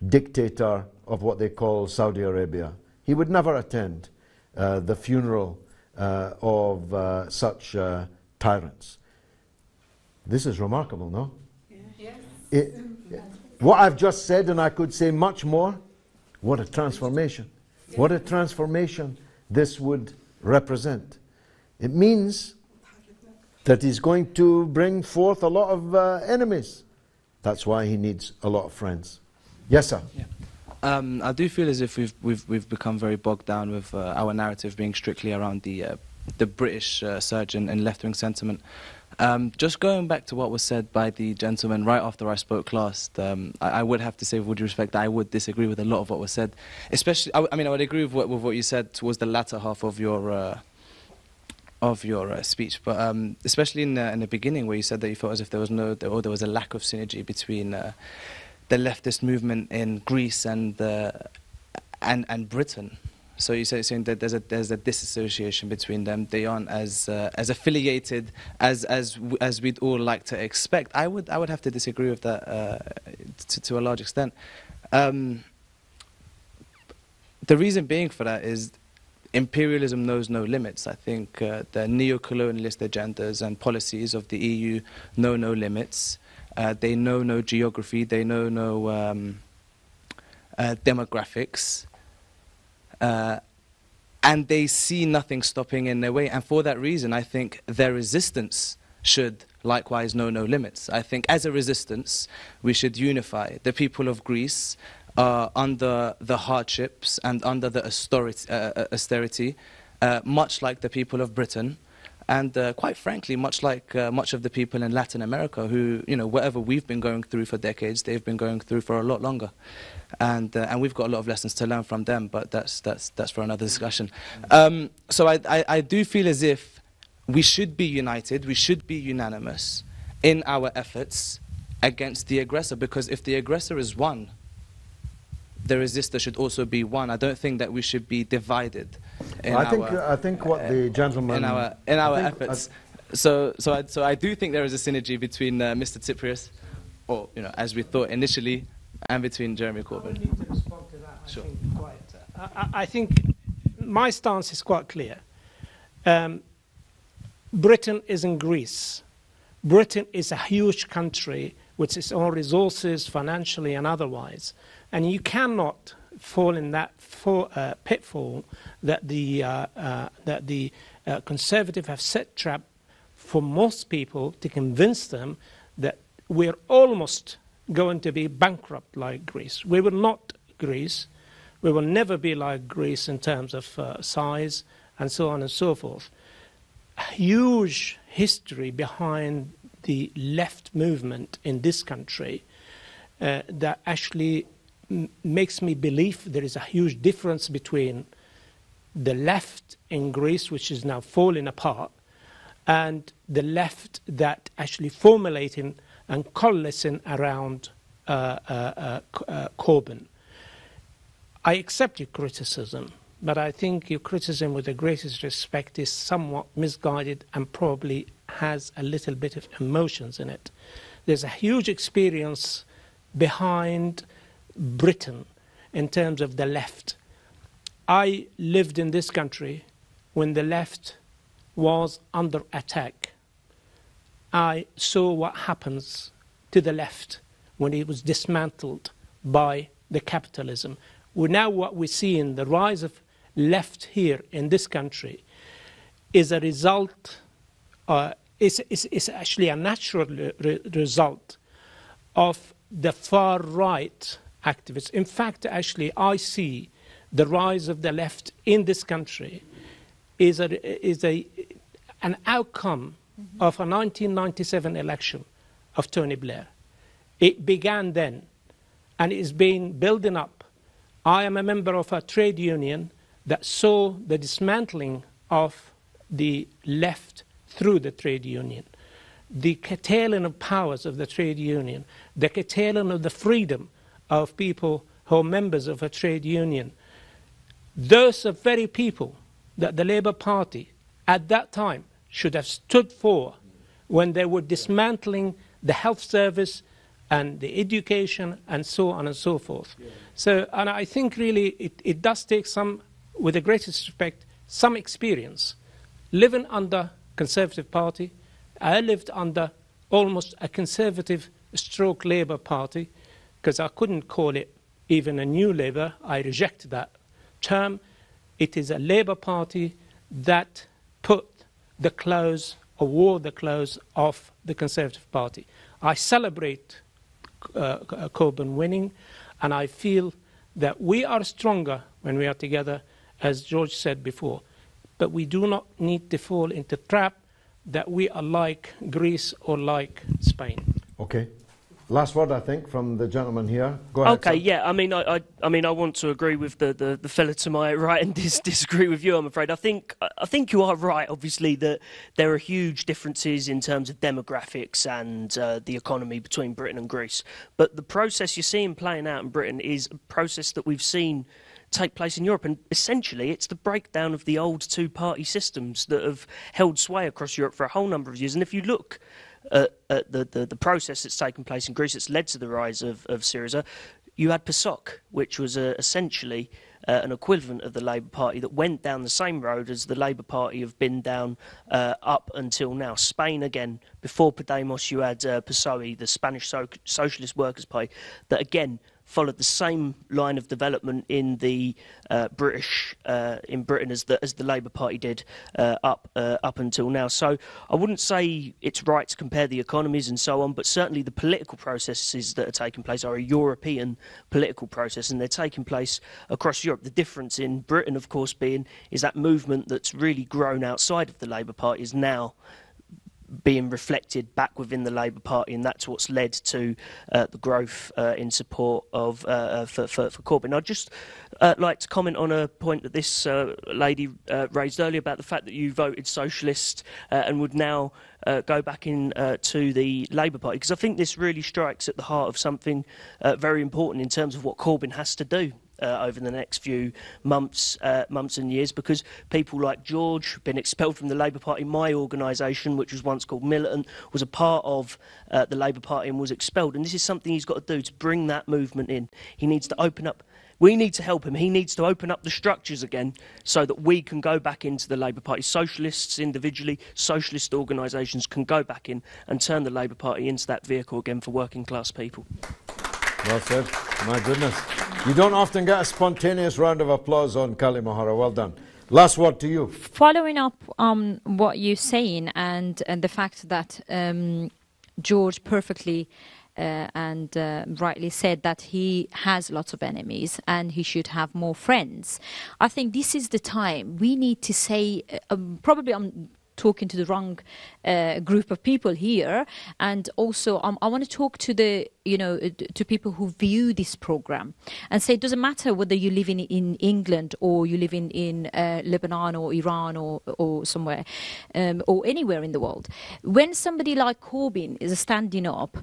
dictator of what they call Saudi Arabia. He would never attend the funeral of such tyrants. This is remarkable, no? what I've just said, and I could say much more, what a transformation. What a transformation this would represent. It means that he's going to bring forth a lot of enemies. That's why he needs a lot of friends. Yes, sir. Yeah. I do feel as if we've become very bogged down with our narrative being strictly around the British surge in left-wing sentiment. Just going back to what was said by the gentleman right after I spoke last, I would have to say, with due respect, that I would disagree with a lot of what was said. Especially, I mean, I would agree with what you said towards the latter half of your speech, but especially in the beginning, where you said that you felt as if there was a lack of synergy between the leftist movement in Greece and Britain. So you saying that there's a disassociation between them. They aren't as affiliated as we'd all like to expect. I would have to disagree with that to a large extent. The reason being for that is imperialism knows no limits. I think the neo-colonialist agendas and policies of the EU know no limits. They know no geography. They know no demographics. And they see nothing stopping in their way. And for that reason, I think their resistance should likewise know no limits. I think as a resistance, we should unify. The people of Greece are under the hardships and under the austerity, much like the people of Britain. And quite frankly, much like much of the people in Latin America who, whatever we've been going through for decades, they've been going through for a lot longer. And we've got a lot of lessons to learn from them, but that's for another discussion. So I do feel as if we should be united, we should be unanimous in our efforts against the aggressor, because if the aggressor is one, the resistor should also be one. I don't think that we should be divided. I think what the gentleman in our efforts. So I do think there is a synergy between Mr. Tsipras, or as we thought initially, and between Jeremy Corbyn. I need to respond to that. Sure. I think my stance is quite clear. Britain isn't Greece. Britain is a huge country with its own resources, financially and otherwise. And you cannot fall in that pitfall that the Conservatives have set trap for most people to convince them that we're almost going to be bankrupt like Greece. We will not Greece. We will never be like Greece in terms of size and so on and so forth. A huge history behind the left movement in this country that actually makes me believe there is a huge difference between the left in Greece, which is now falling apart, and the left that actually formulating and coalescing around Corbyn. I accept your criticism, but I think your criticism, with the greatest respect, is somewhat misguided and probably has a little bit of emotions in it. There's a huge experience behind Britain in terms of the left. I lived in this country when the left was under attack. I saw what happens to the left when it was dismantled by the capitalism. Now what we see in the rise of left here in this country is a result, is actually a natural result of the far right activists. In fact, actually, I see the rise of the left in this country is an outcome of a 1997 election of Tony Blair. It began then, and it's been building up. I am a member of a trade union that saw the dismantling of the left through the trade union, the curtailing of powers of the trade union, the curtailing of the freedom of people who are members of a trade union. Those are very people that the Labour Party at that time should have stood for when they were dismantling the health service and the education and so on and so forth. Yeah. So, and I think really it does take some, with the greatest respect, some experience. Living under Conservative Party, I lived under almost a Conservative stroke Labour Party, because I couldn't call it even a new Labour. I reject that term. It is a Labour Party that put the clothes or wore the clothes of the Conservative Party. I celebrate Corbyn winning, and I feel that we are stronger when we are together, as George said before. But we do not need to fall into the trap that we are like Greece or like Spain. Okay. Last word, I think, from the gentleman here. Go ahead. Okay, yeah. I mean, I want to agree with the fella to my right and disagree with you. I'm afraid. I think you are right. Obviously, that there are huge differences in terms of demographics and the economy between Britain and Greece. But the process you're seeing playing out in Britain is a process that we've seen take place in Europe, and essentially it's the breakdown of the old two-party systems that have held sway across Europe for a whole number of years. And if you look at the process that's taken place in Greece that's led to the rise of Syriza, you had PASOK, which was essentially an equivalent of the Labour Party that went down the same road as the Labour Party have been down up until now. Spain, again, before Podemos, you had PSOE, the Spanish Socialist Workers' Party, that again followed the same line of development in the in Britain as the Labour Party did up until now. So I wouldn't say it's right to compare the economies and so on, but certainly the political processes that are taking place are a European political process, and they're taking place across Europe. The difference in Britain, of course, is that movement that's really grown outside of the Labour Party is now being reflected back within the Labour Party, and that's what's led to the growth in support of for Corbyn. I'd just like to comment on a point that this lady raised earlier about the fact that you voted Socialist and would now go back in to the Labour Party, because I think this really strikes at the heart of something very important in terms of what Corbyn has to do over the next few months and years, because people like George, been expelled from the Labour Party. My organisation, which was once called Militant, was a part of the Labour Party and was expelled. And this is something he's got to do to bring that movement in. He needs to open up. We need to help him. He needs to open up the structures again so that we can go back into the Labour Party. Socialists individually, socialist organisations can go back in and turn the Labour Party into that vehicle again for working class people. Well said. My goodness. You don't often get a spontaneous round of applause on Kallima. Well done. Last word to you. Following up on what you're saying and the fact that George perfectly and rightly said that he has lots of enemies and he should have more friends. I think this is the time we need to say, probably I'm talking to the wrong group of people here, and also I want to talk to the to people who view this program and say it doesn't matter whether you live in England or you live in Lebanon or Iran or somewhere or anywhere in the world. When somebody like Corbyn is standing up,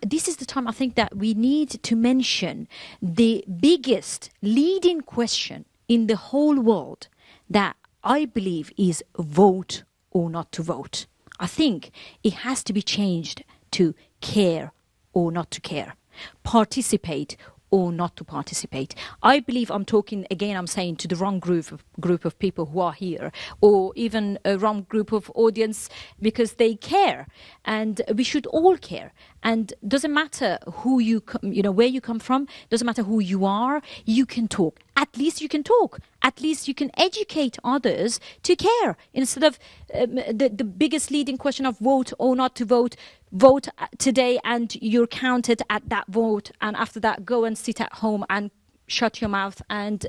this is the time I think that we need to mention the biggest leading question in the whole world that I believe is vote or not to vote. I think it has to be changed to care or not to care, participate or not to participate. I believe I'm talking, again, I'm saying to the wrong group of people who are here, or even a wrong group of audience, because they care, and we should all care. And doesn't matter who where you come from, doesn't matter who you are, you can talk. At least you can talk. At least you can educate others to care, instead of the biggest leading question of vote or not to vote. Vote today and you're counted at that vote, and after that go and sit at home and shut your mouth and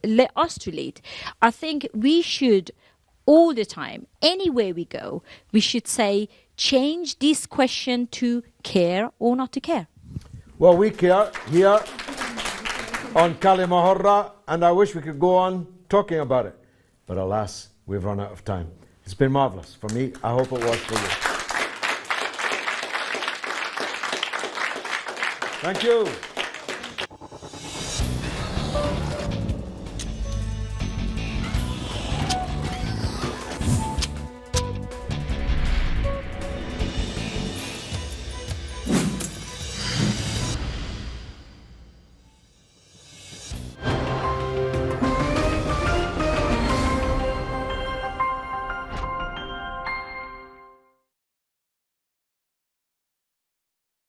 let us to lead. I think we should all the time, anywhere we go, we should say change this question to care or not to care. Well, we care here on Kallima, and I wish we could go on talking about it, but alas, we've run out of time. It's been marvellous for me. I hope it was for you. Thank you.